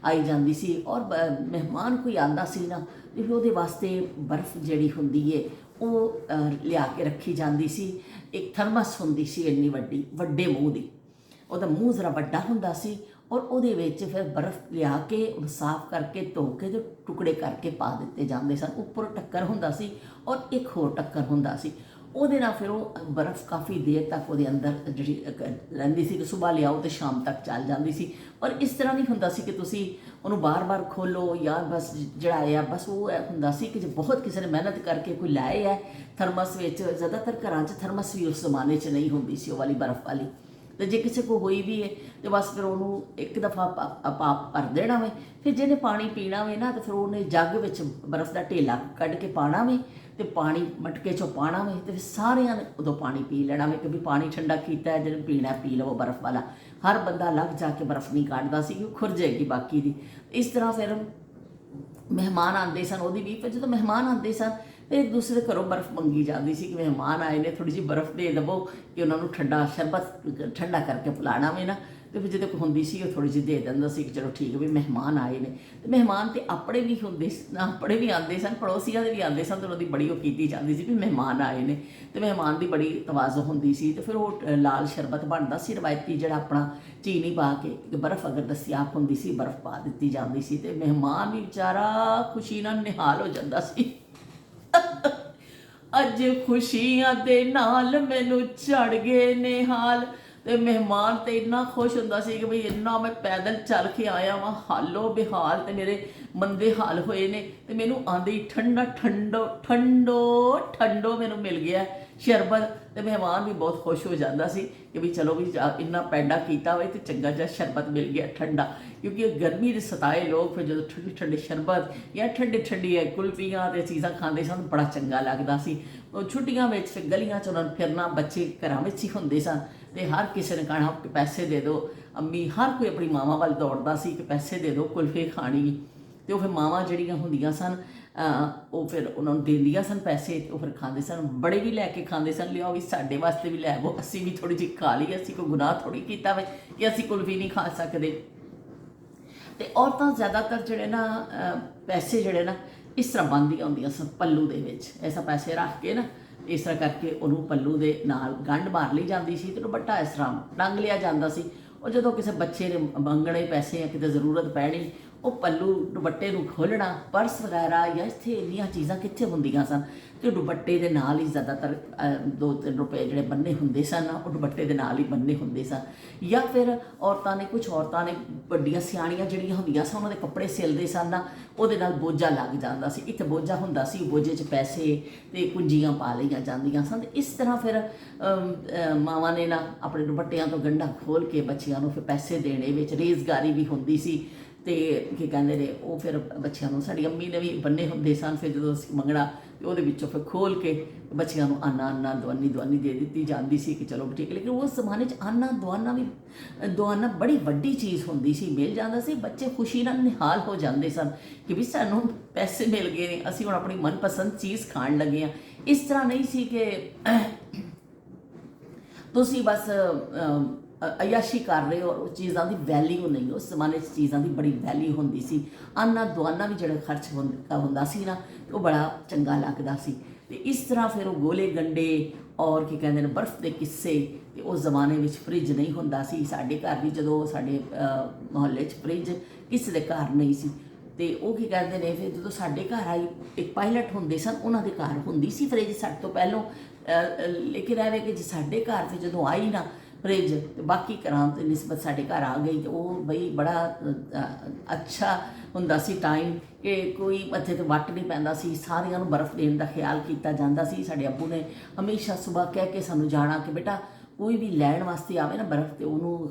ਆਈ ਜਾਂਦੀ ਸੀ। ਔਰ ਮਹਿਮਾਨ ਕੋਈ ਆਉਂਦਾ ਸੀ ਨਾ, ਅਤੇ ਫਿਰ ਉਹਦੇ ਵਾਸਤੇ ਬਰਫ਼ ਜਿਹੜੀ ਹੁੰਦੀ ਹੈ ਉਹ ਲਿਆ ਕੇ ਰੱਖੀ ਜਾਂਦੀ ਸੀ। ਇੱਕ ਥਰਮਸ ਹੁੰਦੀ ਸੀ ਇੰਨੀ ਵੱਡੇ ਮੂੰਹ ਦੀ, ਉਹਦਾ ਮੂੰਹ ਜ਼ਰਾ ਵੱਡਾ ਹੁੰਦਾ ਸੀ, ਔਰ ਉਹਦੇ ਵਿੱਚ ਫਿਰ ਬਰਫ਼ ਲਿਆ ਕੇ ਉਹਨੂੰ ਸਾਫ਼ ਕਰਕੇ ਧੋ ਕੇ ਅਤੇ ਟੁਕੜੇ ਕਰਕੇ ਪਾ ਦਿੱਤੇ ਜਾਂਦੇ ਸਨ। ਉੱਪਰ ਢੱਕਣ ਹੁੰਦਾ ਸੀ ਔਰ ਇੱਕ ਹੋਰ ਢੱਕਣ ਹੁੰਦਾ ਸੀ, ਉਹਦੇ ਨਾਲ ਫਿਰ ਉਹ ਬਰਫ਼ ਕਾਫੀ ਦੇਰ ਤੱਕ ਉਹਦੇ ਅੰਦਰ ਜਿਹੜੀ ਰਹਿੰਦੀ ਸੀ, ਕਿ ਸੁਬਾਹ ਲਿਆਓ ਅਤੇ ਸ਼ਾਮ ਤੱਕ ਚੱਲ ਜਾਂਦੀ ਸੀ। ਔਰ ਇਸ ਤਰ੍ਹਾਂ ਨਹੀਂ ਹੁੰਦਾ ਸੀ ਕਿ ਤੁਸੀਂ ਉਹਨੂੰ ਬਾਰ ਖੋਲ੍ਹੋ ਜਾਂ ਬਸ ਜਿਹੜਾ ਆ ਬਸ ਉਹ ਹੁੰਦਾ ਸੀ ਕਿ ਜੇ ਬਹੁਤ ਕਿਸੇ ਨੇ ਮਿਹਨਤ ਕਰਕੇ ਕੋਈ ਲਾਏ ਹੈ ਥਰਮਸ ਵਿੱਚ। ਜ਼ਿਆਦਾਤਰ ਘਰਾਂ 'ਚ ਥਰਮਸ ਵੀ ਉਸ ਜ਼ਮਾਨੇ 'ਚ ਨਹੀਂ ਹੁੰਦੀ ਸੀ ਉਹ ਵਾਲੀ ਬਰਫ਼ ਵਾਲੀ, ਤੇ ਜੇ ਕਿਸੇ ਕੋ ਹੋਈ ਵੀ ਹੈ ਤੇ ਬਸ ਫਿਰ ਉਹਨੂੰ ਇੱਕ ਦਫਾ ਪਾਪ ਭਰ ਦੇਣਾ ਵੇ। ਫਿਰ ਜਿਹਨੇ ਪਾਣੀ ਪੀਣਾ ਵੇ ਨਾ ਤੇ ਫਿਰ ਉਹਨੇ ਜੱਗ ਵਿੱਚ ਬਰਫ਼ ਦਾ ਢੇਲਾ ਕੱਢ ਕੇ ਪਾਣਾ ਵੇ ਤੇ ਪਾਣੀ ਮਟਕੇ 'ਚੋਂ ਪਾਣਾ ਵੇ ਤੇ ਫਿਰ ਸਾਰਿਆਂ ਨੇ ਉਦੋਂ ਪਾਣੀ ਪੀ ਲੈਣਾ ਵੇ ਕਿ ਵੀ ਪਾਣੀ ਠੰਡਾ ਕੀਤਾ ਹੈ, ਜਿਹਨੇ ਪੀਣਾ ਪੀ ਲਵੋ ਬਰਫ਼ ਵਾਲਾ। ਹਰ ਬੰਦਾ ਲੱਗ ਜਾ ਕੇ ਬਰਫ਼ ਨਹੀਂ ਕੱਢਦਾ ਸੀ ਕਿ ਉਹ ਖੁਰ ਜਾਏਗੀ ਬਾਕੀ ਦੀ। ਇਸ ਤਰ੍ਹਾਂ ਫਿਰ ਮਹਿਮਾਨ ਆਉਂਦੇ ਸਨ ਉਹਦੀ ਵੀ। ਫਿਰ ਜਦੋਂ ਮਹਿਮਾਨ ਆਉਂਦੇ ਸਨ ਫਿਰ ਇੱਕ ਦੂਸਰੇ ਦੇ ਘਰੋਂ ਬਰਫ਼ ਮੰਗੀ ਜਾਂਦੀ ਸੀ ਕਿ ਮਹਿਮਾਨ ਆਏ ਨੇ, ਥੋੜ੍ਹੀ ਜਿਹੀ ਬਰਫ਼ ਦੇ ਦੇਵੋ ਕਿ ਉਹਨਾਂ ਨੂੰ ਠੰਡਾ ਸ਼ਰਬਤ ਠੰਡਾ ਕਰਕੇ ਪਿਲਾਉਣਾ ਵੇ ਨਾ। ਤੇ ਫਿਰ ਜਦੋਂ ਕੋਈ ਹੁੰਦੀ ਸੀ ਉਹ ਥੋੜ੍ਹੀ ਜਿਹੀ ਦੇ ਦਿੰਦਾ ਸੀ ਕਿ ਚਲੋ ਠੀਕ ਵੀ ਮਹਿਮਾਨ ਆਏ ਨੇ। ਤੇ ਮਹਿਮਾਨ ਤਾਂ ਆਪਣੇ ਵੀ ਹੁੰਦੇ ਆਪਣੇ ਵੀ ਆਉਂਦੇ ਸਨ, ਪੜੋਸੀਆਂ ਦੇ ਵੀ ਆਉਂਦੇ ਸਨ, ਅਤੇ ਉਹਨਾਂ ਦੀ ਬੜੀ ਉਹ ਕੀਤੀ ਜਾਂਦੀ ਸੀ ਵੀ ਮਹਿਮਾਨ ਆਏ ਨੇ। ਅਤੇ ਮਹਿਮਾਨ ਦੀ ਬੜੀ ਤਵਾਜ਼ੋ ਹੁੰਦੀ ਸੀ। ਅਤੇ ਫਿਰ ਉਹ ਲਾਲ ਸ਼ਰਬਤ ਬਣਦਾ ਸੀ ਰਵਾਇਤੀ, ਜਿਹੜਾ ਆਪਣਾ ਚੀਨੀ ਪਾ ਕੇ ਬਰਫ਼ ਅਗਰ ਦਸਤਿਆਬ ਹੁੰਦੀ ਸੀ ਬਰਫ਼ ਪਾ ਦਿੱਤੀ ਜਾਂਦੀ ਸੀ ਅਤੇ ਮਹਿਮਾਨ ਵੀ ਵਿਚਾਰਾ ਖੁਸ਼ੀ ਨਾਲ ਨਿਹਾਲ ਹੋ ਜਾਂਦਾ ਸੀ। ਅੱਜ ਖੁਸ਼ੀਆਂ ਦੇ ਨਾਲ ਮੈਨੂੰ ਚੜ੍ਹ ਗਏ ਨੇ ਹਾਲ। ਅਤੇ ਮਹਿਮਾਨ ਤਾਂ ਇੰਨਾ ਖੁਸ਼ ਹੁੰਦਾ ਸੀ ਕਿ ਬਈ ਇੰਨਾ ਮੈਂ ਪੈਦਲ ਚੱਲ ਕੇ ਆਇਆ ਵਾਂ, ਹਾਲੋ ਬੇਹਾਲ ਅਤੇ ਮੇਰੇ ਮੰਦੇ ਹਾਲ ਹੋਏ ਨੇ। ਅਤੇ ਮੈਨੂੰ ਆਉਂਦੇ ਹੀ ਠੰਡੋ ਮੈਨੂੰ ਮਿਲ ਗਿਆ ਸ਼ਰਬਤ। ਅਤੇ ਮਹਿਮਾਨ ਵੀ ਬਹੁਤ ਖੁਸ਼ ਹੋ ਜਾਂਦਾ ਸੀ ਕਿ ਵੀ ਚਲੋ ਵੀ ਇੰਨਾ ਪੈਂਡਾ ਕੀਤਾ ਹੋਵੇ ਅਤੇ ਚੰਗਾ ਜਿਹਾ ਸ਼ਰਬਤ ਮਿਲ ਗਿਆ ਠੰਡਾ। ਕਿਉਂਕਿ ਗਰਮੀ ਦੇ ਸਤਾਏ ਲੋਕ ਫਿਰ ਜਦੋਂ ਠੰਡੇ ਸ਼ਰਬਤ ਜਾਂ ਠੰਡੀ ਕੁਲਫੀਆਂ ਅਤੇ ਚੀਜ਼ਾਂ ਖਾਂਦੇ ਸਨ ਬੜਾ ਚੰਗਾ ਲੱਗਦਾ ਸੀ। ਉਹ ਛੁੱਟੀਆਂ ਵਿੱਚ ਫਿਰ ਗਲੀਆਂ 'ਚ ਉਹਨਾਂ ਨੂੰ ਫਿਰਨਾ, ਬੱਚੇ ਘਰਾਂ ਵਿੱਚ ਹੀ ਹੁੰਦੇ ਸਨ ਅਤੇ ਹਰ ਕਿਸੇ ਨੇ ਕਹਿਣਾ ਕਿ ਪੈਸੇ ਦੇ ਦਿਓ ਅੰਮੀ। ਹਰ ਕੋਈ ਆਪਣੀ ਮਾਵਾਂ ਵੱਲ ਦੌੜਦਾ ਸੀ ਕਿ ਪੈਸੇ ਦੇ ਦਿਓ ਕੁਲਫੀ ਖਾਣੀ। ਅਤੇ ਉਹ ਫਿਰ ਮਾਵਾਂ ਜਿਹੜੀਆਂ ਹੁੰਦੀਆਂ ਸਨ ਉਹ ਫਿਰ ਉਹਨਾਂ ਨੂੰ ਦਿੰਦੀਆਂ ਸਨ ਪੈਸੇ ਅਤੇ ਉਹ ਫਿਰ ਖਾਂਦੇ ਸਨ। ਬੜੇ ਵੀ ਲੈ ਕੇ ਖਾਂਦੇ ਸਨ, ਲਿਆਓ ਵੀ ਸਾਡੇ ਵਾਸਤੇ ਵੀ ਲੈ ਆਵੋ, ਅਸੀਂ ਵੀ ਥੋੜ੍ਹੀ ਜਿਹੀ ਖਾ ਲਈ, ਅਸੀਂ ਕੋਈ ਗੁਨਾਹ ਥੋੜ੍ਹੀ ਕੀਤਾ ਵੇ ਕਿ ਅਸੀਂ ਕੁਲਫੀ ਨਹੀਂ ਖਾ ਸਕਦੇ। ਅਤੇ ਔਰਤਾਂ ਜ਼ਿਆਦਾਤਰ ਜਿਹੜੇ ਨਾ ਪੈਸੇ ਜਿਹੜੇ ਨਾ ਇਸ ਤਰ੍ਹਾਂ ਬੰਨ੍ਹਦੀਆਂ ਹੁੰਦੀਆਂ ਸਨ ਪੱਲੂ ਦੇ ਵਿੱਚ। ਐਸਾ ਪੈਸੇ ਰੱਖ ਕੇ ਨਾ ਇਸ ਤਰ੍ਹਾਂ ਕਰਕੇ ਉਹਨੂੰ ਪੱਲੂ ਦੇ ਨਾਲ ਗੰਢ ਮਾਰ ਲਈ ਜਾਂਦੀ ਸੀ ਅਤੇ ਦੁਪੱਟਾ ਇਸ ਤਰ੍ਹਾਂ ਟੰਗ ਲਿਆ ਜਾਂਦਾ ਸੀ। ਉਹ ਜਦੋਂ ਕਿਸੇ ਬੱਚੇ ਨੇ ਮੰਗਣੇ ਪੈਸੇ ਜਾਂ ਕਿਤੇ ਜ਼ਰੂਰਤ ਪੈਣੀ, ਉਹ ਪੱਲੂ ਦੁਪੱਟੇ ਨੂੰ ਖੋਲ੍ਹਣਾ। ਪਰਸ ਵਗੈਰਾ ਜਾਂ ਇੱਥੇ ਇੰਨੀਆਂ ਚੀਜ਼ਾਂ ਕਿੱਥੇ ਹੁੰਦੀਆਂ ਸਨ ਅਤੇ ਦੁਪੱਟੇ ਦੇ ਨਾਲ ਹੀ ਜ਼ਿਆਦਾਤਰ 2-3 ਰੁਪਏ ਜਿਹੜੇ ਬੰਨੇ ਹੁੰਦੇ ਸਨ ਉਹ ਦੁਪੱਟੇ ਦੇ ਨਾਲ ਹੀ ਬੰਨੇ ਹੁੰਦੇ ਸਨ। ਜਾਂ ਫਿਰ ਕੁਛ ਔਰਤਾਂ ਨੇ ਵੱਡੀਆਂ ਸਿਆਣੀਆਂ ਜਿਹੜੀਆਂ ਹੁੰਦੀਆਂ ਸਨ ਉਹਨਾਂ ਦੇ ਕੱਪੜੇ ਸਿਲਦੇ ਸਨ ਨਾ, ਉਹਦੇ ਨਾਲ ਬੋਝਾ ਲੱਗ ਜਾਂਦਾ ਸੀ। ਇੱਥੇ ਬੋਝਾ ਹੁੰਦਾ ਸੀ, ਬੋਝੇ 'ਚ ਪੈਸੇ ਅਤੇ ਕੁੰਜੀਆਂ ਪਾ ਲਈਆਂ ਜਾਂਦੀਆਂ ਸਨ। ਇਸ ਤਰ੍ਹਾਂ ਫਿਰ ਮਾਵਾਂ ਨੇ ਨਾ ਆਪਣੇ ਦੁਪੱਟਿਆਂ ਤੋਂ ਗੰਢਾਂ ਖੋਲ੍ਹ ਕੇ ਬੱਚਿਆਂ ਨੂੰ ਫਿਰ ਪੈਸੇ ਦੇਣੇ ਵਿੱਚ ਰੇਜ਼ਗਾਰੀ ਵੀ ਹੁੰਦੀ ਸੀ। ਅਤੇ ਕੀ ਕਹਿੰਦੇ ਨੇ ਉਹ ਫਿਰ ਬੱਚਿਆਂ ਨੂੰ ਸਾਡੀ ਅੰਮੀ ਨੇ ਵੀ ਬੰਨੇ ਹੁੰਦੇ ਸਨ। ਫਿਰ ਜਦੋਂ ਅਸੀਂ ਮੰਗਣਾ ਅਤੇ ਉਹਦੇ ਵਿੱਚੋਂ ਫਿਰ ਖੋਲ੍ਹ ਕੇ ਬੱਚਿਆਂ ਨੂੰ ਆਨਾ ਦਵਾਨੀ ਦੇ ਦਿੱਤੀ ਜਾਂਦੀ ਸੀ ਕਿ ਚਲੋ ਠੀਕ। ਲੇਕਿਨ ਉਸ ਜ਼ਮਾਨੇ 'ਚ ਦਵਾਨਾ ਬੜੀ ਵੱਡੀ ਚੀਜ਼ ਹੁੰਦੀ ਸੀ, ਮਿਲ ਜਾਂਦਾ ਸੀ। ਬੱਚੇ ਖੁਸ਼ੀ ਨਾਲ ਨਿਹਾਲ ਹੋ ਜਾਂਦੇ ਸਨ ਕਿ ਵੀ ਸਾਨੂੰ ਪੈਸੇ ਮਿਲ ਗਏ ਨੇ, ਅਸੀਂ ਹੁਣ ਆਪਣੀ ਮਨਪਸੰਦ ਚੀਜ਼ ਖਾਣ ਲੱਗੇ ਹਾਂ। ਇਸ ਤਰ੍ਹਾਂ ਨਹੀਂ ਸੀ ਕਿ ਤੁਸੀਂ ਬਸ ਅਯਾਸ਼ੀ ਕਰ ਰਹੇ ਹੋ, ਉਸ ਚੀਜ਼ਾਂ ਦੀ ਵੈਲਿਊ ਨਹੀਂ। ਉਸ ਜ਼ਮਾਨੇ 'ਚ ਚੀਜ਼ਾਂ ਦੀ ਬੜੀ ਵੈਲਿਊ ਹੁੰਦੀ ਸੀ। ਆਨਾ ਦਵਾਨਾ ਵੀ ਜਿਹੜਾ ਖਰਚ ਹੁੰਦਾ ਸੀ ਨਾ ਉਹ ਬੜਾ ਚੰਗਾ ਲੱਗਦਾ ਸੀ। ਅਤੇ ਇਸ ਤਰ੍ਹਾਂ ਫਿਰ ਉਹ ਗੋਲੇ ਗੰਡੇ ਔਰ ਕੀ ਕਹਿੰਦੇ ਨੇ ਬਰਫ਼ ਦੇ ਕਿੱਸੇ। ਅਤੇ ਉਸ ਜ਼ਮਾਨੇ ਵਿੱਚ ਫਰਿੱਜ ਨਹੀਂ ਹੁੰਦਾ ਸੀ। ਸਾਡੇ ਘਰ ਵੀ ਜਦੋਂ ਸਾਡੇ ਮੁਹੱਲੇ 'ਚ ਫਰਿੱਜ ਕਿਸੇ ਦੇ ਘਰ ਨਹੀਂ ਸੀ ਅਤੇ ਉਹ ਕੀ ਕਹਿੰਦੇ ਨੇ ਫਿਰ ਜਦੋਂ ਸਾਡੇ ਘਰ ਆਈ ਇੱਕ ਪਾਇਲਟ ਹੁੰਦੇ ਸਨ, ਉਹਨਾਂ ਦੇ ਘਰ ਹੁੰਦੀ ਸੀ ਫਰਿੱਜ ਸਾਡੇ ਤੋਂ ਪਹਿਲੋਂ। ਲੇਕਿਨ ਐਵੇਂ ਕਿ ਜੇ ਸਾਡੇ ਘਰ 'ਤੇ ਜਦੋਂ ਆਈ ਨਾ ਫਰਿੱਜ ਅਤੇ ਬਾਕੀ ਘਰਾਂ ਦੀ ਨਿਸਬਤ ਸਾਡੇ ਘਰ ਆ ਗਈ ਅਤੇ ਉਹ ਬਈ ਬੜਾ ਅੱਛਾ ਹੁੰਦਾ ਸੀ ਟਾਈਮ ਕਿ ਕੋਈ ਮੱਥੇ 'ਤੇ ਵੱਟ ਨਹੀਂ ਪੈਂਦਾ ਸੀ। ਸਾਰਿਆਂ ਨੂੰ ਬਰਫ਼ ਦੇਣ ਦਾ ਖਿਆਲ ਕੀਤਾ ਜਾਂਦਾ ਸੀ। ਸਾਡੇ ਅੱਬੂ ਨੇ ਹਮੇਸ਼ਾ ਸੁਬਾਹ ਕਹਿ ਕੇ ਸਾਨੂੰ ਜਾਣਾ ਕਿ ਬੇਟਾ ਕੋਈ ਵੀ ਲੈਣ ਵਾਸਤੇ ਆਵੇ ਨਾ ਬਰਫ਼, ਅਤੇ ਉਹਨੂੰ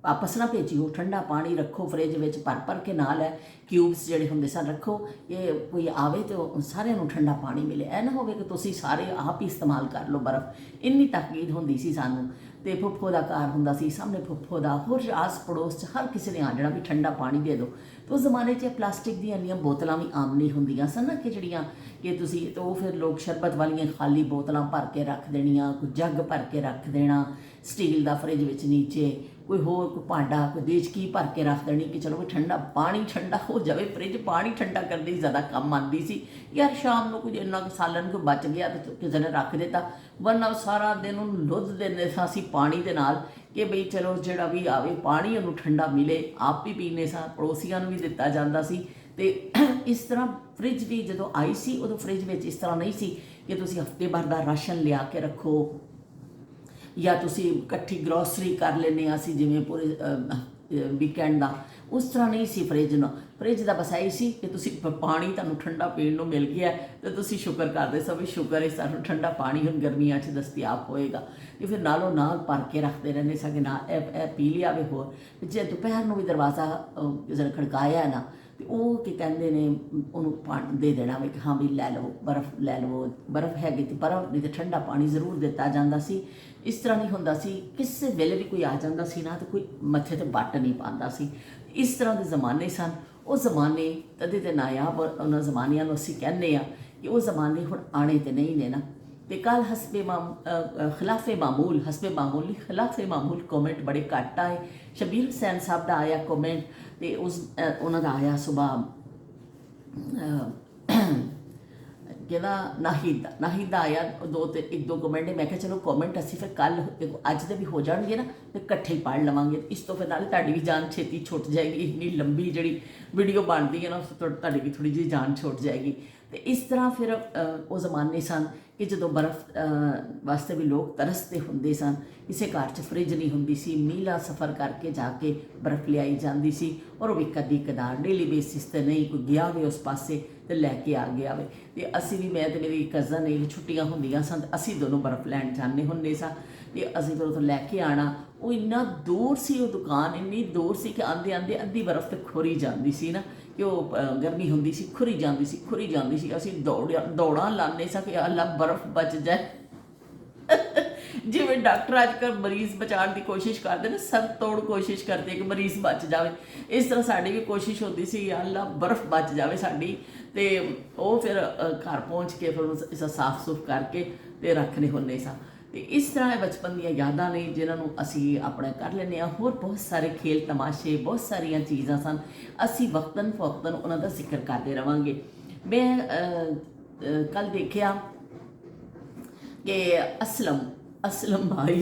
ਵਾਪਸ ਨਾ ਭੇਜਿਓ, ਠੰਡਾ ਪਾਣੀ ਰੱਖੋ ਫਰਿੱਜ ਵਿੱਚ ਭਰ ਕੇ ਨਾਲ ਹੈ ਕਿਊਬਸ ਜਿਹੜੇ ਹੁੰਦੇ ਸਨ ਰੱਖੋ, ਇਹ ਕੋਈ ਆਵੇ ਅਤੇ ਸਾਰਿਆਂ ਨੂੰ ਠੰਡਾ ਪਾਣੀ ਮਿਲੇ। ਇਹ ਨਾ ਹੋਵੇ ਕਿ ਤੁਸੀਂ ਸਾਰੇ ਆਪ ਹੀ ਇਸਤੇਮਾਲ ਕਰ ਲਓ ਬਰਫ਼। ਇੰਨੀ ਤਾਕੀਦ ਹੁੰਦੀ ਸੀ ਸਾਨੂੰ। ਅਤੇ ਫੁੱਫੋ ਦਾ ਘਰ ਹੁੰਦਾ ਸੀ, ਸਾਹਮਣੇ ਫੁੱਫੋ ਦਾ, ਹੋਰ ਆਸ ਪੜੋਸ 'ਚ ਹਰ ਕਿਸੇ ਨੇ ਆ ਜਾਣਾ ਵੀ ਠੰਡਾ ਪਾਣੀ ਦੇ ਦਿਓ। ਅਤੇ ਉਸ ਜ਼ਮਾਨੇ 'ਚ ਪਲਾਸਟਿਕ ਦੀਆਂ ਇੰਨੀਆਂ ਬੋਤਲਾਂ ਵੀ ਆਮ ਨਹੀਂ ਹੁੰਦੀਆਂ ਸਨ ਨਾ ਕਿ ਜਿਹੜੀਆਂ ਕਿ ਤੁਸੀਂ ਅਤੇ ਉਹ ਫਿਰ ਲੋਕ ਸ਼ਰਬਤ ਵਾਲੀਆਂ ਖਾਲੀ ਬੋਤਲਾਂ ਭਰ ਕੇ ਰੱਖ ਦੇਣੀਆਂ, ਕੋਈ ਜੱਗ ਭਰ ਕੇ ਰੱਖ ਦੇਣਾ ਸਟੀਲ ਦਾ ਫਰਿੱਜ ਵਿੱਚ ਨੀਚੇ, ਕੋਈ ਹੋਰ ਕੋਈ ਭਾਂਡਾ ਕੋਈ ਦੇਚਕੀ ਭਰ ਕੇ ਰੱਖ ਦੇਣੀ ਕਿ ਚਲੋ ਵੀ ਠੰਡਾ ਪਾਣੀ ਠੰਡਾ ਹੋ ਜਾਵੇ। ਫਰਿੱਜ ਪਾਣੀ ਠੰਡਾ ਕਰਨ ਦੀ ਜ਼ਿਆਦਾ ਕੰਮ ਆਉਂਦੀ ਸੀ। ਯਾਰ ਸ਼ਾਮ ਨੂੰ ਕੁਝ ਇੰਨਾ ਕੁ ਸਾਲਨ ਕੋਈ ਬਚ ਗਿਆ ਤਾਂ ਕਿਸੇ ਨੇ ਰੱਖ ਦਿੱਤਾ, ਵਰਨਾ ਸਾਰਾ ਦਿਨ ਉਹਨੂੰ ਲੁੱਧ ਦਿੰਦੇ ਸਾਂ ਅਸੀਂ ਪਾਣੀ ਦੇ ਨਾਲ ਕਿ ਬਈ ਚਲੋ ਜਿਹੜਾ ਵੀ ਆਵੇ ਪਾਣੀ ਉਹਨੂੰ ਠੰਡਾ ਮਿਲੇ। ਆਪ ਵੀ ਪੀਂਦੇ ਸਾਂ, ਪੜੋਸੀਆਂ ਨੂੰ ਵੀ ਦਿੱਤਾ ਜਾਂਦਾ ਸੀ। ਅਤੇ ਇਸ ਤਰ੍ਹਾਂ ਫਰਿੱਜ ਵੀ ਜਦੋਂ ਆਈ ਸੀ ਉਦੋਂ ਫਰਿੱਜ ਵਿੱਚ ਇਸ ਤਰ੍ਹਾਂ ਨਹੀਂ ਸੀ ਕਿ ਤੁਸੀਂ ਹਫ਼ਤੇ ਭਰ ਦਾ ਰਾਸ਼ਨ ਲਿਆ ਕੇ ਰੱਖੋ ਜਾਂ ਤੁਸੀਂ ਇਕੱਠੀ ਗਰੋਸਰੀ ਕਰ ਲੈਂਦੇ ਹਾਂ ਅਸੀਂ ਜਿਵੇਂ ਪੂਰੇ ਵੀਕਐਂਡ ਦਾ। ਉਸ ਤਰ੍ਹਾਂ ਨਹੀਂ ਸੀ ਫਰਿੱਜ ਫਰਿੱਜ ਦਾ ਬਸ ਇਹੀ ਸੀ ਕਿ ਤੁਸੀਂ ਪਾਣੀ ਤੁਹਾਨੂੰ ਠੰਡਾ ਪੀਣ ਨੂੰ ਮਿਲ ਗਿਆ ਤੇ ਤੁਸੀਂ ਸ਼ੁਕਰ ਕਰਦੇ ਸੋ ਵੀ ਸ਼ੁਕਰ ਹੈ ਸਾਨੂੰ ਠੰਡਾ ਪਾਣੀ ਹੁਣ ਗਰਮੀਆਂ 'ਚ ਦਸਤਿਆਬ ਹੋਏਗਾ। ਤੇ ਫਿਰ ਨਾਲੋਂ ਨਾਲ ਭਰ ਕੇ ਰੱਖਦੇ ਰਹਿੰਦੇ ਸਾਂ ਕਿ ਨਾ ਇਹ ਪੀ ਲਿਆ ਵੇ। ਹੋਰ ਜੇ ਦੁਪਹਿਰ ਨੂੰ ਵੀ ਦਰਵਾਜ਼ਾ ਕਿਸੇ ਨੇ ਖੜਕਾਇਆ ਨਾ ਤੇ ਉਹ ਕੀ ਕਹਿੰਦੇ ਨੇ ਉਹਨੂੰ ਪਾਣੀ ਦੇ ਦੇਣਾ ਵੀ ਕਿ ਹਾਂ ਵੀ ਲੈ ਲਓ ਬਰਫ਼ ਲੈ ਲਓ, ਬਰਫ਼ ਹੈਗੀ ਤੇ ਬਰਫ਼ ਨਹੀਂ ਤੇ ਠੰਡਾ ਪਾਣੀ ਜ਼ਰੂਰ ਦਿੱਤਾ ਜਾਂਦਾ ਸੀ। ਇਸ ਤਰ੍ਹਾਂ ਨਹੀਂ ਹੁੰਦਾ ਸੀ ਕਿਸੇ ਵੇਲੇ ਵੀ ਕੋਈ ਆ ਜਾਂਦਾ ਸੀ ਨਾ ਤੇ ਕੋਈ ਮੱਥੇ ਤੇ ਵੱਟ ਨਹੀਂ ਪਾਉਂਦਾ ਸੀ। ਇਸ ਤਰ੍ਹਾਂ ਦੇ ਜ਼ਮਾਨੇ ਸਨ। ਉਹ ਜ਼ਮਾਨੇ ਤਦੇ ਤੇ ਨਾਯਾਬ ਉਹਨਾਂ ਜ਼ਮਾਨਿਆਂ ਨੂੰ ਅਸੀਂ ਕਹਿੰਦੇ ਹਾਂ ਕਿ ਉਹ ਜ਼ਮਾਨੇ ਹੁਣ ਆਣੇ ਤੇ ਨਹੀਂ ਨੇ ਨਾ। ਤੇ ਕੱਲ ਖਿਲਾਫੇ ਮਾਮੂਲ ਖਿਲਾਫੇ ਮਾਮੂਲ ਕਮੈਂਟ ਬੜੇ ਘੱਟ ਆਏ। ਸ਼ਬੀਰ ਹੁਸੈਨ ਸਾਹਿਬ ਦਾ ਆਇਆ ਕਮੈਂਟ ਤੇ ਉਹਨਾਂ ਦਾ ਆਇਆ ਸੁਬਾਹ कहना नाहिद दा आया एक दो कमेंट ने। मैं क्या चलो कमेंट असी फिर कल अज दे भी हो जाएंगे ना तो इकट्ठे ही पढ़ लवांगे। इस तो फिर नाले तुहाडी भी जान छेती छुट जाएगी। इन्नी लंबी जिहड़ी वीडियो बनती है ना उस तुहाडी भी थोड़ी जी जान छुट जाएगी। तो इस तरह फिर वो जमाने सन कि जो बर्फ़ वास्ते भी लोग तरसते होंदे सन। किसी घर च फ्रिज नहीं होंदी सी, मीला सफ़र करके जाके बर्फ़ लियाई जाती सी और वो भी कदी कदार डेली बेसिस ते नहीं कोई गया वे उस पासे तो लैके आ गया वे। तो असी भी मैं तो मेरी कज़न ने छुट्टियां होंदियां सन असी दोनों बर्फ़ लैन जाने होंदे सा। तो असी फिर उतों लैके आना। वो इन्ना दूर सी वो दुकान इन्नी दूर सी कि आंदे आंदे अद्धी बर्फ़ तो खुरी जाती सी ना कि वो गर्मी होंदी सी खुरी जाती सी। असी दौड़ा लाने सा कि अल्लाह बर्फ़ बच जाए। जिवें डॉक्टर अजकल मरीज़ बचाने की कोशिश करते ना सर तोड़ कोशिश करते कि मरीज़ बच जाए। इस तरह साड़ी भी कोशिश होती सी अल्लाह बर्फ़ बच जाए साड़ी। तो वो फिर घर पहुँच के फिर इस साफ सुफ करके तो रखने होंगे सा। तो इस तरह बचपन दी यादां ने जिन्होंने असी अपने कर लेने। होर बहुत सारे खेल तमाशे बहुत सारिया चीज़ां सन असी वक्तन फवक्तन उन्होंने जिक्र करते रहांगे। मैं कल देखिया कि असलम भाई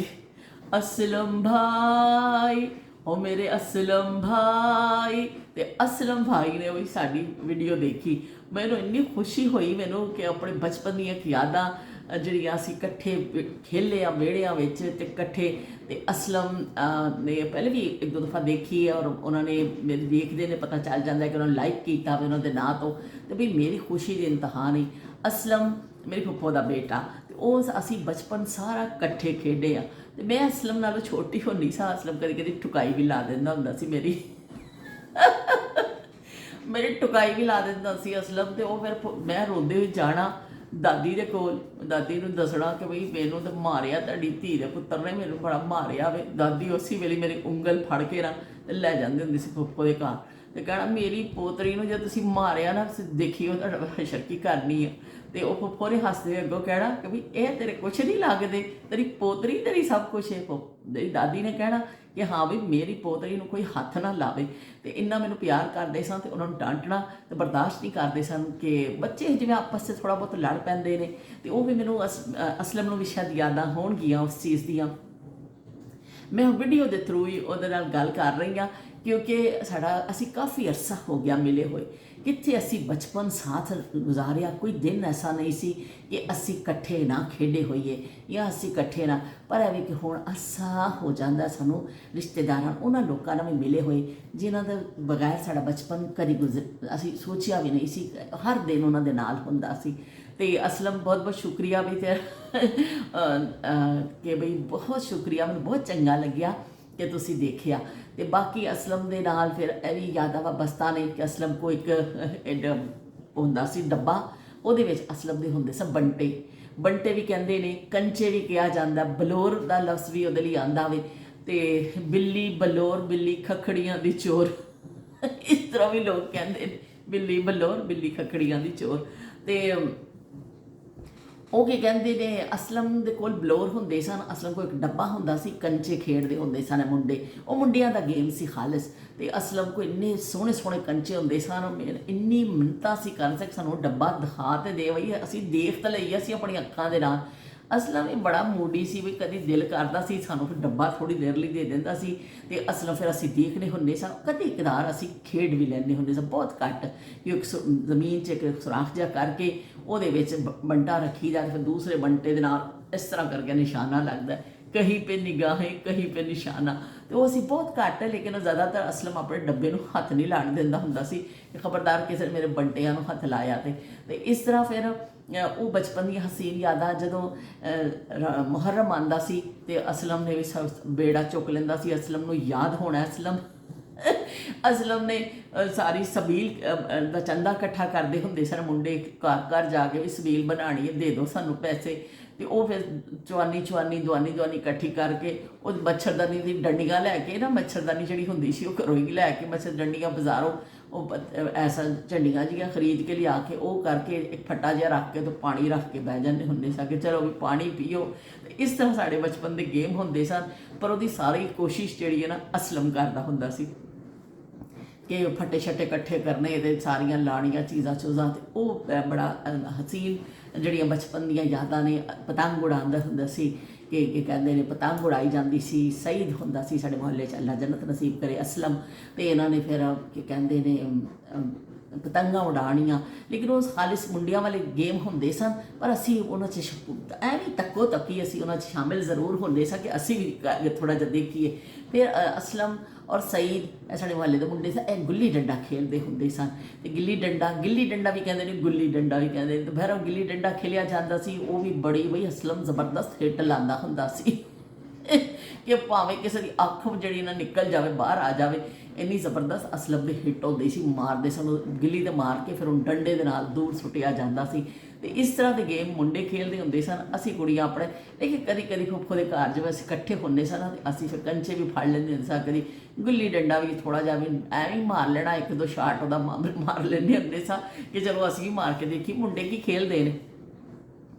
ओ मेरे असलम भाई। तो असलम भाई ने भी साड़ी वीडियो देखी। मैनू इन्नी खुशी हुई मैनू कि अपने बचपन दी यादां ਜਿਹੜੀਆਂ ਅਸੀਂ ਇਕੱਠੇ खेले आ ਵਿਹੜਿਆਂ ਵਿੱਚ ਤੇ ਇਕੱਠੇ। ਤੇ असलम ने पहले भी एक दो दफ़ा देखी है और उन्होंने मेरे देखते ने पता चल जाता है कि उन्होंने लाइक किया वे उन्होंने नाँ तो भी मेरी खुशी के इंतहा नहीं। असलम मेरी फुफ्फो का बेटा तो असी बचपन सारा इकट्ठे खेडे आ। तो मैं असलम नालों छोटी होनी सा। असलम कभी कभी टुकाई भी ला देंदा हुंदा सी मेरी मेरी टुकाई भी ला देंदा सी असलम। तो फिर मैं रोंदे हुए जाना दादी दे कोल दादी नूं दसना कि बई मैनू तो मारिया तुहाडी धी दे पुत्तर ने मैनू बड़ा मारिया वे। दादी उसी वेले मेरी उंगल फड़ के ना ते लै जांदी हुंदी सी फुफ्फो दे घर ते कहना मेरी पोतरी नूं जे तुसीं मारिया ना देखिओ तुहाडा शक्की करनी है। तो वह फुफ्फो ने हसदे अगों कहना कि भी यह तेरे कुछ नहीं लगते तेरी पोतरी तेरी सब कुछ है। मेरी दादी ने कहना कि हाँ भी मेरी पोतरी नूं कोई हथ ना लावे। तो इन्ना मैनू प्यार करते सन ते उन्होंने डांटना तो बर्दाश्त नहीं करते सन कि बच्चे जिवें आपस से थोड़ा बहुत लड़ पैंदे ने। तो वह भी मैनू असलम नूं भी शायद यादां होणगियां उस चीज़ दियां। मैं वीडियो के थ्रू ही उहदे नाल गल कर रही हाँ क्योंकि साडा असी काफ़ी अरसा हो गया मिले हुए। कित्थे असी बचपन साथ गुजारिया कोई दिन ऐसा नहीं सी कि असी इकट्ठे ना खेडे होइए या असी इकट्ठे ना। पर है कि हुण अरसा हो जाता सानू रिश्तेदारां उन्हां लोकां नाल भी मिले हुए जिन्हां दे बगैर साडा बचपन कदी असी सोचिया भी नहीं सी। हर दिन उन्हां दे नाल हुंदा सी। तो असलम बहुत बहुत शुक्रिया भी कि बई बहुत शुक्रिया मैंने बहुत चंगा लग्या कि तुसी देखिया। तो बाकी असलम दे नाल फिर यह भी यादां वाबस्ता ने कि असलम को एक हुंदा सी डब्बा उहदे विच असलम दे हुंदे सन बंटे भी कहंदे ने कंचे भी कहा जाता बलोर का लफ्ज़ भी उहदे लई आंदा वे। ते बिल्ली बलोर बिल्ली खखड़ियां दी चोर इस तरह भी लोग कहंदे ने बिल्ली बलोर बिल्ली खखड़ियां दी चोर। ते ਉਹ ਕੀ ਕਹਿੰਦੇ ਨੇ असलम ਦੇ ਕੋਲ ਬਲੋਰ ਹੁੰਦੇ ਸਨ। असलम ਕੋਲ ਇੱਕ ਡੱਬਾ ਹੁੰਦਾ ਸੀ ਕੰਚੇ ਖੇਡਦੇ ਹੁੰਦੇ ਸਨ ਮੁੰਡੇ। ਉਹ ਮੁੰਡਿਆਂ ਦਾ ਗੇਮ ਸੀ ਖਾਲਸ। ਤੇ असलम ਕੋਲ ਇੰਨੇ ਸੋਹਣੇ ਸੋਹਣੇ ਕੰਚੇ ਹੁੰਦੇ ਸਨ। ਇੰਨੀ ਮਿੰਨਤਾਂ ਸੀ ਕਰ ਸਕ ਸਾਨੂੰ ਡੱਬਾ ਦਿਖਾ ਤੇ ਦੇ ਬਈ ਅਸੀਂ ਦੇਖ ਤਾਂ ਲਈਏ ਅਸੀਂ ਆਪਣੀ ਅੱਖਾਂ ਦੇ ਨਾਲ। असलम भी बड़ा मूडी सी भी कभी दिल करता सी सानू फिर डब्बा थोड़ी देर लिए दे दिंदा सी। ते असलम फिर असी देखने होंगे सा कभी कदार असी खेड भी लैंदे होंगे सा बहुत घट कि एक जमीन च एक सुराख जिहा करके ਉਹਦੇ ਵਿੱਚ ਬੰਟਾ ਰੱਖੀ ਜਾ फिर दूसरे बंटे दे नाल इस तरह करके निशाना लगता है कहीं पे निगाहें कहीं पे निशाना। तो वो ਅਸੀਂ ਬਹੁਤ ਘੱਟ, ਲੇਕਿਨ ਜ਼ਿਆਦਾਤਰ ਅਸਲਮ ਆਪਣੇ ਡੱਬੇ ਨੂੰ ਹੱਥ ਨਹੀਂ ਲਾਣ ਦਿੰਦਾ ਹੁੰਦਾ ਸੀ ਕਿ ਖਬਰਦਾਰ ਕਿਸੇ ਨੇ ਮੇਰੇ ਬੰਟਿਆਂ ਨੂੰ ਹੱਥ ਲਾਇਆ ਤੇ ਇਸ ਤਰ੍ਹਾਂ ਫਿਰ ਉਹ ਬਚਪਨ ਦੀਆਂ ਹਸੀਨ ਯਾਦਾਂ। ਜਦੋਂ ਮੁਹਰਮ ਆਉਂਦਾ ਸੀ ਤੇ ਅਸਲਮ ਨੇ ਵੀ ਬੇੜਾ ਚੁੱਕ ਲੈਂਦਾ ਸੀ, ਅਸਲਮ ਨੂੰ ਯਾਦ ਹੋਣਾ। ਅਸਲਮ ਨੇ ਸਾਰੀ ਸਬੀਲ ਦਾ ਚੰਦਾ ਇਕੱਠਾ ਕਰਦੇ ਹੁੰਦੇ ਸਨ ਮੁੰਡੇ, ਘਰ ਘਰ ਜਾ ਕੇ ਵੀ ਸਬੀਲ ਬਣਾਉਣੀ ਹੈ, ਦੇ ਦਿਓ ਸਾਨੂੰ ਪੈਸੇ। ਤੇ ਉਹ ਫਿਰ ਚਵਾਨੀ ਦੁਆਨੀ ਇਕੱਠੀ ਕਰਕੇ ਉਹ ਮੱਛਰਦਾਨੀ ਦੀ ਡੰਡੀਆਂ ਲੈ ਕੇ ਨਾ, ਮੱਛਰਦਾਨੀ ਜਿਹੜੀ ਹੁੰਦੀ ਸੀ ਉਹ ਘਰੋਂ ਹੀ ਲੈ ਕੇ, ਮੱਛਰ ਡੰਡੀਆਂ ਬਾਜ਼ਾਰੋਂ ਉਹ ਐਸਾ ਝੰਡੀਆਂ ਜਿਹੀਆਂ ਖਰੀਦ ਕੇ ਲਿਆ ਕੇ ਉਹ ਕਰਕੇ ਇੱਕ ਫੱਟਾ ਜਿਹਾ ਰੱਖ ਕੇ ਤੇ ਪਾਣੀ ਰੱਖ ਕੇ ਬਹਿ ਜਾਂਦੇ ਹੁੰਦੇ ਸਨ ਕਿ ਚਲੋ ਵੀ ਪਾਣੀ ਪੀਓ। ਇਸ ਤਰ੍ਹਾਂ ਸਾਡੇ ਬਚਪਨ ਦੇ ਗੇਮ ਹੁੰਦੇ ਸਨ। ਪਰ ਉਹਦੀ ਸਾਰੀ ਕੋਸ਼ਿਸ਼ ਜਿਹੜੀ ਹੈ ਨਾ ਅਸਲਮ ਕਰਦਾ ਹੁੰਦਾ ਸੀ ਕਿ ਫੱਟੇ ਛੱਟੇ ਇਕੱਠੇ ਕਰਨੇ ਤੇ ਸਾਰੀਆਂ ਲਾਣੀਆਂ ਚੀਜ਼ਾਂ ਚੂਜ਼ਾਂ। ਤੇ ਉਹ ਬੜਾ ਹਸੀਨ ਜਿਹੜੀਆਂ ਬਚਪਨ ਦੀਆਂ ਯਾਦਾਂ ਨੇ। ਪਤੰਗ ਉਡਾਉਂਦਾ ਹੁੰਦਾ ਸੀ ਕਿ ਕਹਿੰਦੇ ਨੇ ਪਤੰਗ ਉਡਾਈ ਜਾਂਦੀ ਸੀ। ਸਈਦ ਹੁੰਦਾ ਸੀ ਸਾਡੇ ਮੁਹੱਲੇ 'ਚ, ਅੱਲਾ ਜੰਨਤ ਨਸੀਬ ਕਰੇ, ਅਸਲਮ। ਤੇ ਇਹਨਾਂ ਨੇ ਫਿਰ ਕੀ ਕਹਿੰਦੇ ਨੇ ਪਤੰਗਾਂ ਉਡਾਉਣੀਆਂ। ਲੇਕਿਨ ਉਹ ਖਾਲਿਸ ਮੁੰਡਿਆਂ ਵਾਲੇ ਗੇਮ ਹੁੰਦੇ ਸਨ, ਪਰ ਅਸੀਂ ਉਹਨਾਂ 'ਚ ਐਵੇਂ ਤੱਕੋ ਤੱਕੀ ਅਸੀਂ ਉਹਨਾਂ 'ਚ ਸ਼ਾਮਿਲ ਜ਼ਰੂਰ ਹੁੰਦੇ ਸਾਂ ਕਿ ਅਸੀਂ ਵੀ ਥੋੜ੍ਹਾ ਜਿਹਾ ਦੇਖੀਏ। ਫਿਰ ਅਸਲਮ ਔਰ ਸਈਦ ਇਹ ਸਾਡੇ ਮੁਹੱਲੇ ਦੇ ਮੁੰਡੇ ਸਨ, ਇਹ ਗੁੱਲੀ ਡੰਡਾ ਖੇਡਦੇ ਹੁੰਦੇ ਸਨ। ਤੇ ਗਿੱਲੀ ਡੰਡਾ ਵੀ ਕਹਿੰਦੇ ਨੇ, ਗੁੱਲੀ ਡੰਡਾ ਵੀ ਕਹਿੰਦੇ ਨੇ। ਤੇ ਫਿਰ ਉਹ ਗਿੱਲੀ ਡੰਡਾ ਖੇਲਿਆ ਜਾਂਦਾ ਸੀ। ਉਹ ਵੀ ਬਈ ਅਸਲਮ ਜ਼ਬਰਦਸਤ ਹਿੱਟ ਲਾਉਂਦਾ ਹੁੰਦਾ ਸੀ ਕਿ ਭਾਵੇਂ ਕਿਸੇ ਦੀ ਅੱਖ ਜਿਹੜੀ ਨਾ ਨਿਕਲ ਜਾਵੇ, ਬਾਹਰ ਆ ਜਾਵੇ, ਇੰਨੀ ਜ਼ਬਰਦਸਤ ਅਸਲਮ ਦੀ ਹਿੱਟ ਹੁੰਦੀ ਸੀ। ਮਾਰਦੇ ਸਨ ਗਿੱਲੀ 'ਤੇ ਮਾਰ ਕੇ ਫਿਰ ਉਹਨੂੰ ਡੰਡੇ ਦੇ ਨਾਲ ਦੂਰ ਸੁੱਟਿਆ ਜਾਂਦਾ ਸੀ। ਤੇ ਇਸ ਤਰ੍ਹਾਂ ਦੇ ਗੇਮ ਮੁੰਡੇ ਖੇਡਦੇ ਹੁੰਦੇ ਸਨ, ਅਸੀਂ ਕੁੜੀਆਂ ਆਪਣੇ। ਲੇਕਿਨ ਕਦੀ ਫੁੱਫੋ ਦੇ ਘਰ ਜਿਵੇਂ ਅਸੀਂ ਇਕੱਠੇ ਹੁੰਦੇ ਸਨ ਅਤੇ ਅਸੀਂ ਫਿਰ ਕੰਚੇ ਵੀ ਫੜ ਲੈਂਦੇ ਹੁੰਦੇ ਸਾਂ। ਕਦੀ ਗੁੱਲੀ ਡੰਡਾ ਵੀ ਥੋੜ੍ਹਾ ਜਿਹਾ ਵੀ ਐਵੇਂ ਮਾਰ ਲੈਣਾ, ਇੱਕ ਦੋ ਸ਼ਾਟ ਉਹਦਾ ਮਾਰ ਲੈਂਦੇ ਹੁੰਦੇ ਸਾਂ ਕਿ ਚਲੋ ਅਸੀਂ ਵੀ ਮਾਰ ਕੇ ਦੇਖੀ ਮੁੰਡੇ ਕੀ ਖੇਡਦੇ ਨੇ।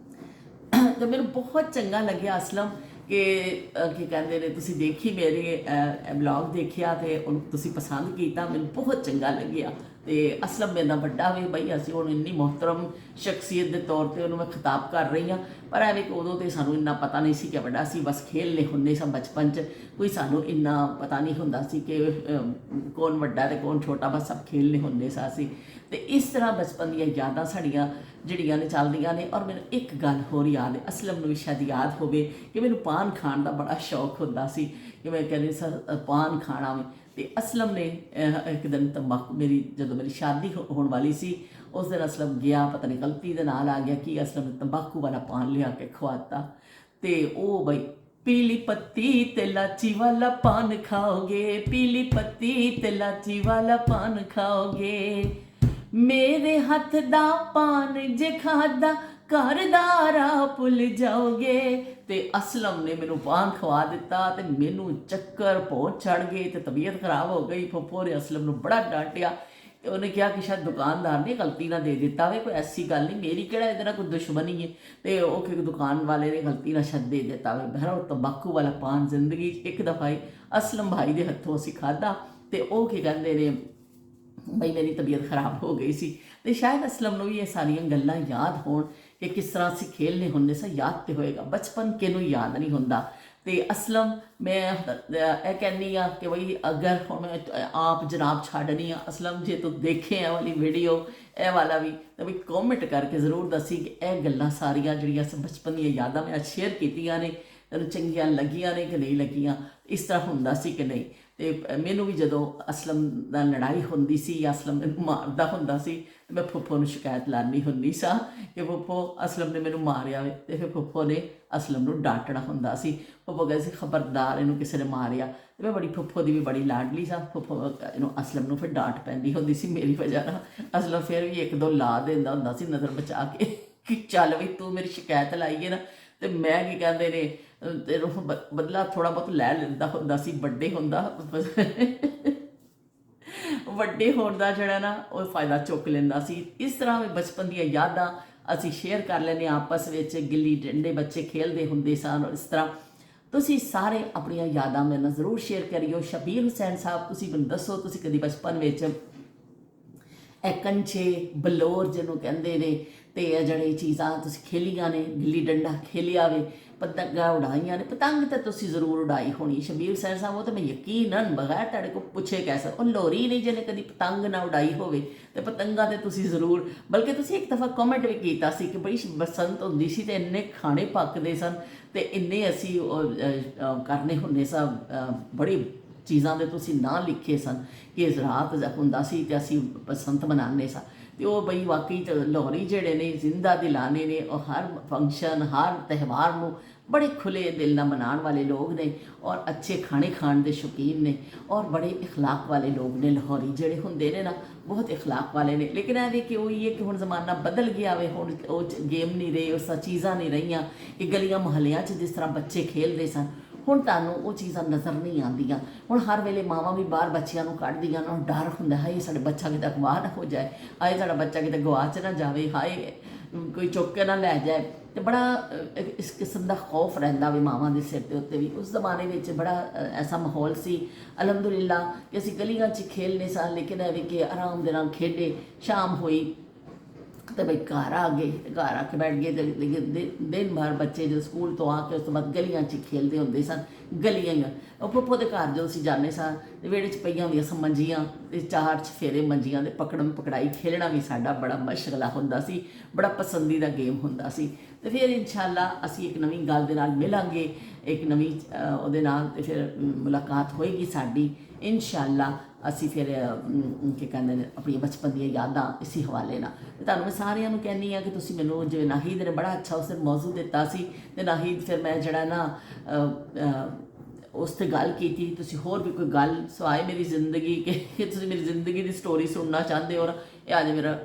ਤਾਂ ਮੈਨੂੰ ਬਹੁਤ ਚੰਗਾ ਲੱਗਿਆ ਅਸਲਮ ਕਿ ਕੀ ਕਹਿੰਦੇ ਨੇ ਤੁਸੀਂ ਦੇਖੀ ਮੇਰੇ ਵਲੌਗ ਦੇਖਿਆ ਅਤੇ ਉਹਨੂੰ ਤੁਸੀਂ ਪਸੰਦ ਕੀਤਾ, ਮੈਨੂੰ ਬਹੁਤ ਚੰਗਾ ਲੱਗਿਆ। ਤੇ ਅਸਲਮ ਮੇਰੇ ਨਾਲ ਵੱਡਾ ਵੀ ਬਈ, ਅਸੀਂ ਉਹਨੂੰ ਇੰਨੀ ਮੁਹਤਰਮ ਸ਼ਖਸੀਅਤ ਦੇ ਤੌਰ 'ਤੇ ਉਹਨੂੰ ਮੈਂ ਖਿਤਾਬ ਕਰ ਰਹੀ ਹਾਂ। ਪਰ ਐਵੇਂ ਕਿ ਉਦੋਂ ਤਾਂ ਸਾਨੂੰ ਇੰਨਾ ਪਤਾ ਨਹੀਂ ਸੀ ਕਿ ਵੱਡਾ ਸੀ, ਬਸ ਖੇਲਨੇ ਹੁੰਦੇ ਸਾਂ ਬਚਪਨ 'ਚ। ਕੋਈ ਸਾਨੂੰ ਇੰਨਾ ਪਤਾ ਨਹੀਂ ਹੁੰਦਾ ਸੀ ਕਿ ਕੌਣ ਵੱਡਾ ਅਤੇ ਕੌਣ ਛੋਟਾ, ਬਸ ਸਭ ਖੇਲਨੇ ਹੁੰਦੇ ਸਾਂ ਅਸੀਂ। ਤੇ ਇਸ ਤਰ੍ਹਾਂ ਬਚਪਨ ਦੀਆਂ ਯਾਦਾਂ ਸਾਡੀਆਂ ਜਿਹੜੀਆਂ ਨੇ ਚੱਲਦੀਆਂ ਨੇ। ਔਰ ਮੈਨੂੰ ਇੱਕ ਗੱਲ ਹੋਰ ਯਾਦ ਹੈ, ਅਸਲਮ ਨੂੰ ਵੀ ਸ਼ਾਇਦ ਯਾਦ ਹੋਵੇ ਕਿ ਮੈਨੂੰ ਪਾਨ ਖਾਣ ਦਾ ਬੜਾ ਸ਼ੌਕ ਹੁੰਦਾ ਸੀ ਕਿ ਮੈਂ ਕਹਿੰਦੀ ਸਰ ਪਾਨ ਖਾਣਾ ਵੇ। ਤੇ ਅਸਲਮ ਨੇ ਇੱਕ ਦਿਨ ਤੰਬਾਕੂ ਜਦੋਂ ਮੇਰੀ ਸ਼ਾਦੀ ਹੋਣ ਵਾਲੀ ਸੀ, ਉਸ ਦਿਨ ਅਸਲਮ ਗਿਆ, ਪਤਾ ਨਹੀਂ ਗਲਤੀ ਦੇ ਨਾਲ ਆ ਗਿਆ ਕਿ ਅਸਲਮ ਨੇ ਤੰਬਾਕੂ ਵਾਲਾ ਪਾਨ ਲਿਆ ਕੇ ਖਵਾਤਾ। ਤੇ ਉਹ ਬਈ पीली पत्ती ते लाची वाला पान खाओगे, पीली पत्ती ते लाची वाला पान खाओगे, मेरे हथ दा पान जे खादा घर दा राह भुल जाओगे। ते असलम ने मैनू पान खवा दिता ते मैनू चक्कर पहुँच चढ़ गए ते तबीयत खराब हो गई। फुफ्फो ने असलम नू बड़ा डांटिया। उन्हें कहा कि शायद दुकानदार ने गलती ना दे दिता वे, कोई ऐसी गल नहीं, मेरी किहड़ा इहदे नाल कोई दुश्मनी है। तो वो दुकान वाले ने गलती ना शायद दे दिता वे। बहरहाल तंबाकू वाला पान जिंदगी एक दफ़ा ही असलम भाई के हथों असीं खाधा तो वह की कहते ने बई मेरी तबीयत खराब हो गई सी। तो शायद असलम नूं भी ये सारियां गल्लां याद होण कि किस तरह असीं खेलने हुंदे सां। याद तो होएगा, बचपन किहनूं याद नहीं हुंदा। तो असलम मैं यह कहनी हाँ कि बई अगर हुण आप जनाब छड्डनी आ, असलम जे तू देखे ए वाली वीडियो ए वाला भी तो बई कॉमेंट करके जरूर दसी कि यह गल्लां सारियां जिहड़ियां बचपन दी यादां मैं शेयर कीतियां ने तैनूं चंगियां लगियां ने कि नहीं लगियां, इस तरह हुंदा सी कि नहीं। तो मैनू भी जदों असलम नाल लड़ाई हुंदी सी या असलम मैनूं मारदा हुंदा सी तो मैं फुफ्फो नूं शिकायत लानी हुंदी सा कि फुफ्फो असलम ने मैनूं मारिया वे। तो फिर फुफ्फो ने असलम नूं डांटना हुंदा सी। फुफ्फो कहदे सी खबरदार इहनूं किसी ने मारिया। तो मैं बड़ी फुफ्फो दी भी बड़ी लाडली सा। फुफ्फो असलम नूं फिर डांट पैंदी हुंदी सी मेरी वजह नाल। असलम फिर भी एक दो ला दिंदा हुंदा सी नज़र बचा के कि चल भी तू मेरी शिकायत लाई है ना तो मैं की कहते ने तेनों बदला थोड़ा बहुत लै लैंदा हुंदा सी। वड्डे हुंदा ਵੱਡੇ ਹੋਣ ਦਾ ਜਿਹੜਾ ਨਾ ਉਹ ਫਾਇਦਾ ਚੁੱਕ ਲੈਂਦਾ ਸੀ। ਇਸ ਤਰ੍ਹਾਂ ਵੀ ਬਚਪਨ ਦੀਆਂ ਯਾਦਾਂ ਅਸੀਂ ਸ਼ੇਅਰ ਕਰ ਲੈਂਦੇ ਆਪਸ ਵਿੱਚ। ਗਿੱਲੀ ਡੰਡੇ ਬੱਚੇ ਖੇਲਦੇ ਹੁੰਦੇ ਸਨ। ਇਸ ਤਰ੍ਹਾਂ ਤੁਸੀਂ ਸਾਰੇ ਆਪਣੀਆਂ ਯਾਦਾਂ ਮੇਰੇ ਨਾਲ ਜ਼ਰੂਰ ਸ਼ੇਅਰ ਕਰਿਓ। ਸ਼ਬੀਰ ਹੁਸੈਨ ਸਾਹਿਬ ਤੁਸੀਂ ਮੈਨੂੰ ਦੱਸੋ ਤੁਸੀਂ ਕਦੀ ਬਚਪਨ ਵਿੱਚ ਇਹ ਕੰਚੇ ਬਲੋਰ ਜਿਹਨੂੰ ਕਹਿੰਦੇ ਨੇ, ਤੇ ਇਹ ਜਿਹੜੇ ਚੀਜ਼ਾਂ ਤੁਸੀਂ ਖੇਲੀਆਂ ਨੇ, ਗਿੱਲੀ ਡੰਡਾ ਖੇਲਿਆ ਵੇ, ਪਤੰਗਾਂ ਉਡਾਈਆਂ ਨੇ। ਪਤੰਗ ਤਾਂ ਤੁਸੀਂ ਜ਼ਰੂਰ ਉਡਾਈ ਹੋਣੀ ਸ਼ਬੀਰ ਸਰ ਸਾਹਿਬ, ਉਹ ਤਾਂ ਮੈਂ ਯਕੀਨਨ ਬਗੈਰ ਤੁਹਾਡੇ ਕੋਲ ਪੁੱਛੇ ਕਹਿ ਸਕਦਾ, ਉਹ ਲੋਰੀ ਨਹੀਂ ਜਿਹਨੇ ਕਦੀ ਪਤੰਗ ਨਾ ਉਡਾਈ ਹੋਵੇ, ਤੇ ਪਤੰਗਾਂ ਤੇ ਤੁਸੀਂ ਜ਼ਰੂਰ, ਬਲਕਿ ਤੁਸੀਂ ਇੱਕ ਦਫਾ ਕਮੈਂਟ ਵੀ ਕੀਤਾ ਸੀ ਕਿ ਬੜੀ ਬਸੰਤ ਹੁੰਦੀ ਸੀ ਤੇ ਇੰਨੇ ਖਾਣੇ ਪੱਕਦੇ ਸਨ ਤੇ ਇੰਨੇ ਅਸੀਂ ਕਰਨੇ ਹੁੰਦੇ ਸਾਂ, ਬੜੀ ਚੀਜ਼ਾਂ ਦੇ ਤੁਸੀਂ ਨਾਂ ਲਿਖੇ ਸਨ ਕਿ ਰਾਤ ਹੁੰਦਾ ਸੀ ਤੇ ਅਸੀਂ ਬਸੰਤ ਮਨਾਉਂਦੇ ਸਾਂ। ਤੇ ਉਹ ਬਈ ਵਾਕਈ ਲਾਹੌਰੀ ਜਿਹੜੇ ਨੇ ਜ਼ਿੰਦਾ ਦਿਲਾਨੇ ਨੇ, ਉਹ ਹਰ ਫੰਕਸ਼ਨ ਹਰ ਤਿਉਹਾਰ ਨੂੰ ਬੜੇ ਖੁੱਲੇ ਦਿਲ ਨਾਲ ਮਨਾਉਣ ਵਾਲੇ ਲੋਕ ਨੇ, ਔਰ ਅੱਛੇ ਖਾਣੇ ਖਾਣ ਦੇ ਸ਼ੌਕੀਨ ਨੇ, ਔਰ ਬੜੇ ਇਖਲਾਕ ਵਾਲੇ ਲੋਕ ਨੇ। ਲਾਹੌਰੀ ਜਿਹੜੇ ਹੁੰਦੇ ਨੇ ਨਾ ਬਹੁਤ ਇਖਲਾਕ ਵਾਲੇ ਨੇ। ਲੇਕਿਨ ਇਹ ਵੀ ਕਿ ਉਹੀ ਹੈ ਕਿ ਹੁਣ ਜ਼ਮਾਨਾ ਬਦਲ ਗਿਆ ਵੇ, ਹੁਣ ਉਹ ਗੇਮ ਨਹੀਂ ਰਹੇ, ਉਸ ਚੀਜ਼ਾਂ ਨਹੀਂ ਰਹੀਆਂ ਕਿ ਗਲੀਆਂ ਮੁਹੱਲਿਆਂ 'ਚ ਜਿਸ ਤਰ੍ਹਾਂ ਬੱਚੇ ਖੇਡਦੇ ਸਨ, ਹੁਣ ਤੁਹਾਨੂੰ ਉਹ ਚੀਜ਼ਾਂ ਨਜ਼ਰ ਨਹੀਂ ਆਉਂਦੀਆਂ। ਹੁਣ ਹਰ ਵੇਲੇ ਮਾਵਾਂ ਵੀ ਬਾਹਰ ਬੱਚਿਆਂ ਨੂੰ ਕੱਢਦੀਆਂ ਨਾ, ਡਰ ਹੁੰਦਾ ਹਾਏ ਸਾਡੇ ਬੱਚਾ ਕਿਤੇ ਅਗਵਾਹ ਨਾ ਹੋ ਜਾਏ, ਹਾਏ ਸਾਡਾ ਬੱਚਾ ਕਿਤੇ ਗਵਾਚ ਨਾ ਜਾਵੇ, ਹਾਏ ਕੋਈ ਚੁੱਕ ਕੇ ਨਾ ਲੈ ਜਾਏ, ਤੇ ਬੜਾ ਇਸ ਕਿਸਮ ਦਾ ਖੌਫ ਰਹਿੰਦਾ ਵੀ ਮਾਵਾਂ ਦੇ ਸਿਰ ਦੇ ਉੱਤੇ ਵੀ। ਉਸ ਜ਼ਮਾਨੇ ਵਿੱਚ ਬੜਾ ਐਸਾ ਮਾਹੌਲ ਸੀ ਅਲਹਮਦੁਲਿਲਾ ਕਿ ਅਸੀਂ ਗਲੀਆਂ 'ਚ ਖੇਲਨੇ ਸਾਂ, ਲੇਕਿਨ ਇਹ ਵੀ ਕਿ ਆਰਾਮ ਦੇ ਨਾਲ ਖੇਡੇ। ਸ਼ਾਮ ਹੋਈ ਤੇ ਬਈ ਘਰ ਆ ਗਏ, ਘਰ ਆ ਕੇ ਬੈਠ ਗਏ, ਤੇ ਦਿਨ ਭਰ ਬੱਚੇ ਜਦੋਂ ਸਕੂਲ ਤੋਂ ਆ ਕੇ ਉਸ ਤੋਂ ਬਾਅਦ ਗਲੀਆਂ 'ਚ ਖੇਲਦੇ ਹੁੰਦੇ ਸਨ। ਗਲੀਆਂ ਹੀ ਉਹ ਫੁੱਫੋ ਦੇ ਘਰ ਜਦੋਂ ਅਸੀਂ ਜਾਂਦੇ ਸਾਂ ਤੇ ਵਿਹੜੇ 'ਚ ਪਈਆਂ ਹੁੰਦੀਆਂ ਸਨ ਮੰਜੀਆਂ, ਤੇ ਚਾਰ ਚਫੇਰੇ ਮੰਜੀਆਂ ਦੇ ਪਕੜਨ ਪਕੜਾਈ ਖੇਲਣਾ ਵੀ ਸਾਡਾ ਬੜਾ ਮਸ਼ਗਲਾ ਹੁੰਦਾ ਸੀ, ਬੜਾ ਪਸੰਦੀਦਾ ਗੇਮ ਹੁੰਦਾ ਸੀ। ਤੇ ਫਿਰ ਇਨਸ਼ਾਅੱਲਾ ਅਸੀਂ ਇੱਕ ਨਵੀਂ ਗੱਲ ਦੇ ਨਾਲ ਮਿਲਾਂਗੇ, ਇੱਕ ਨਵੀਂ ਉਹਦੇ ਨਾਲ, ਤੇ ਫਿਰ ਮੁਲਾਕਾਤ ਹੋਏਗੀ ਸਾਡੀ ਇਨਸ਼ਾਅੱਲਾ। ਅਸੀਂ ਫਿਰ ਕੀ ਕਹਿੰਦੇ ਨੇ ਆਪਣੀਆਂ ਬਚਪਨ ਦੀਆਂ ਯਾਦਾਂ ਇਸੇ ਹਵਾਲੇ ਨਾਲ। ਤੇ ਤੁਹਾਨੂੰ ਮੈਂ ਸਾਰਿਆਂ ਨੂੰ ਕਹਿੰਦੀ ਹਾਂ ਕਿ ਤੁਸੀਂ ਮੈਨੂੰ, ਜਿਵੇਂ ਨਾਹੀਦ ਨੇ ਬੜਾ ਅੱਛਾ ਉਸ ਦਿਨ ਮੌਜੂ ਦਿੱਤਾ ਸੀ, ਤੇ ਨਾਹੀਦ ਫਿਰ ਮੈਂ ਜਿਹੜਾ ਨਾ ਉਸ 'ਤੇ ਗੱਲ ਕੀਤੀ। ਤੁਸੀਂ ਹੋਰ ਵੀ ਕੋਈ ਗੱਲ ਸਵਾਏ ਮੇਰੀ ਜ਼ਿੰਦਗੀ ਕਿ ਤੁਸੀਂ ਮੇਰੀ ਜ਼ਿੰਦਗੀ ਦੀ ਸਟੋਰੀ ਸੁਣਨਾ ਚਾਹੁੰਦੇ ਹੋ ਨਾ, ਇਹ ਅੱਜ ਮੇਰਾ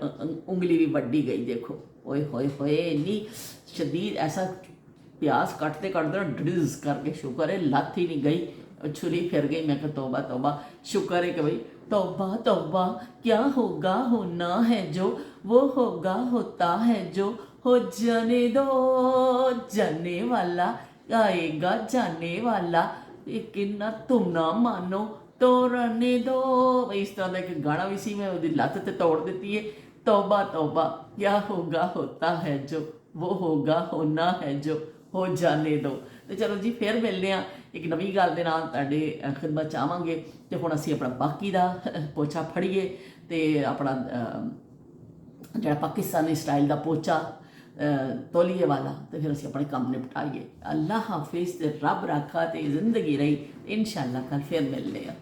ਉਂਗਲੀ ਵੀ ਵੱਡੀ ਗਈ, ਦੇਖੋ ਓਏ ਹੋਏ ਹੋਏ, ਇੰਨੀ ਸ਼ਦੀਦ ਐਸਾ ਪਿਆਜ਼ ਕੱਟਦੇ ਕੱਟਦੇ ਡਿਜ਼ ਕਰਕੇ, ਸ਼ੁਕਰ ਹੈ ਲੱਥ ਹੀ ਨਹੀਂ ਗਈ, छुरी फिर गई। मैं कहा तौबा तौबा, शुक्र है कि भाई तौबा तौबा, क्या होगा होना है जो, वो होगा होता है जो, हो जाने दो जाने वाला आएगा जाने वाला, लेकिन ना तुम ना मानो तो रहने दो। इस तरह का एक गाना भी सी, मैं उसकी लत्त ते तोड़ देती है। तौबा तौबा, क्या होगा होता है जो, वो होगा होना है जो, हो जाने दो। तो चलो जी फिर मिलने आ एक नवी गल दे नाल तुहाडे खिदमत च आवांगे। तो हुण असीं अपना बाकी दा पोचा फड़ीए ते अपना जिहड़ा पाकिस्तानी स्टाइल दा पोचा तौलीए वाला, तो फिर असीं अपने काम निपटाइए। अल्लाह हाफिज़, ते रब राखा ते जिंदगी रही। इंशाअल्लाह कल फिर मिलने आ।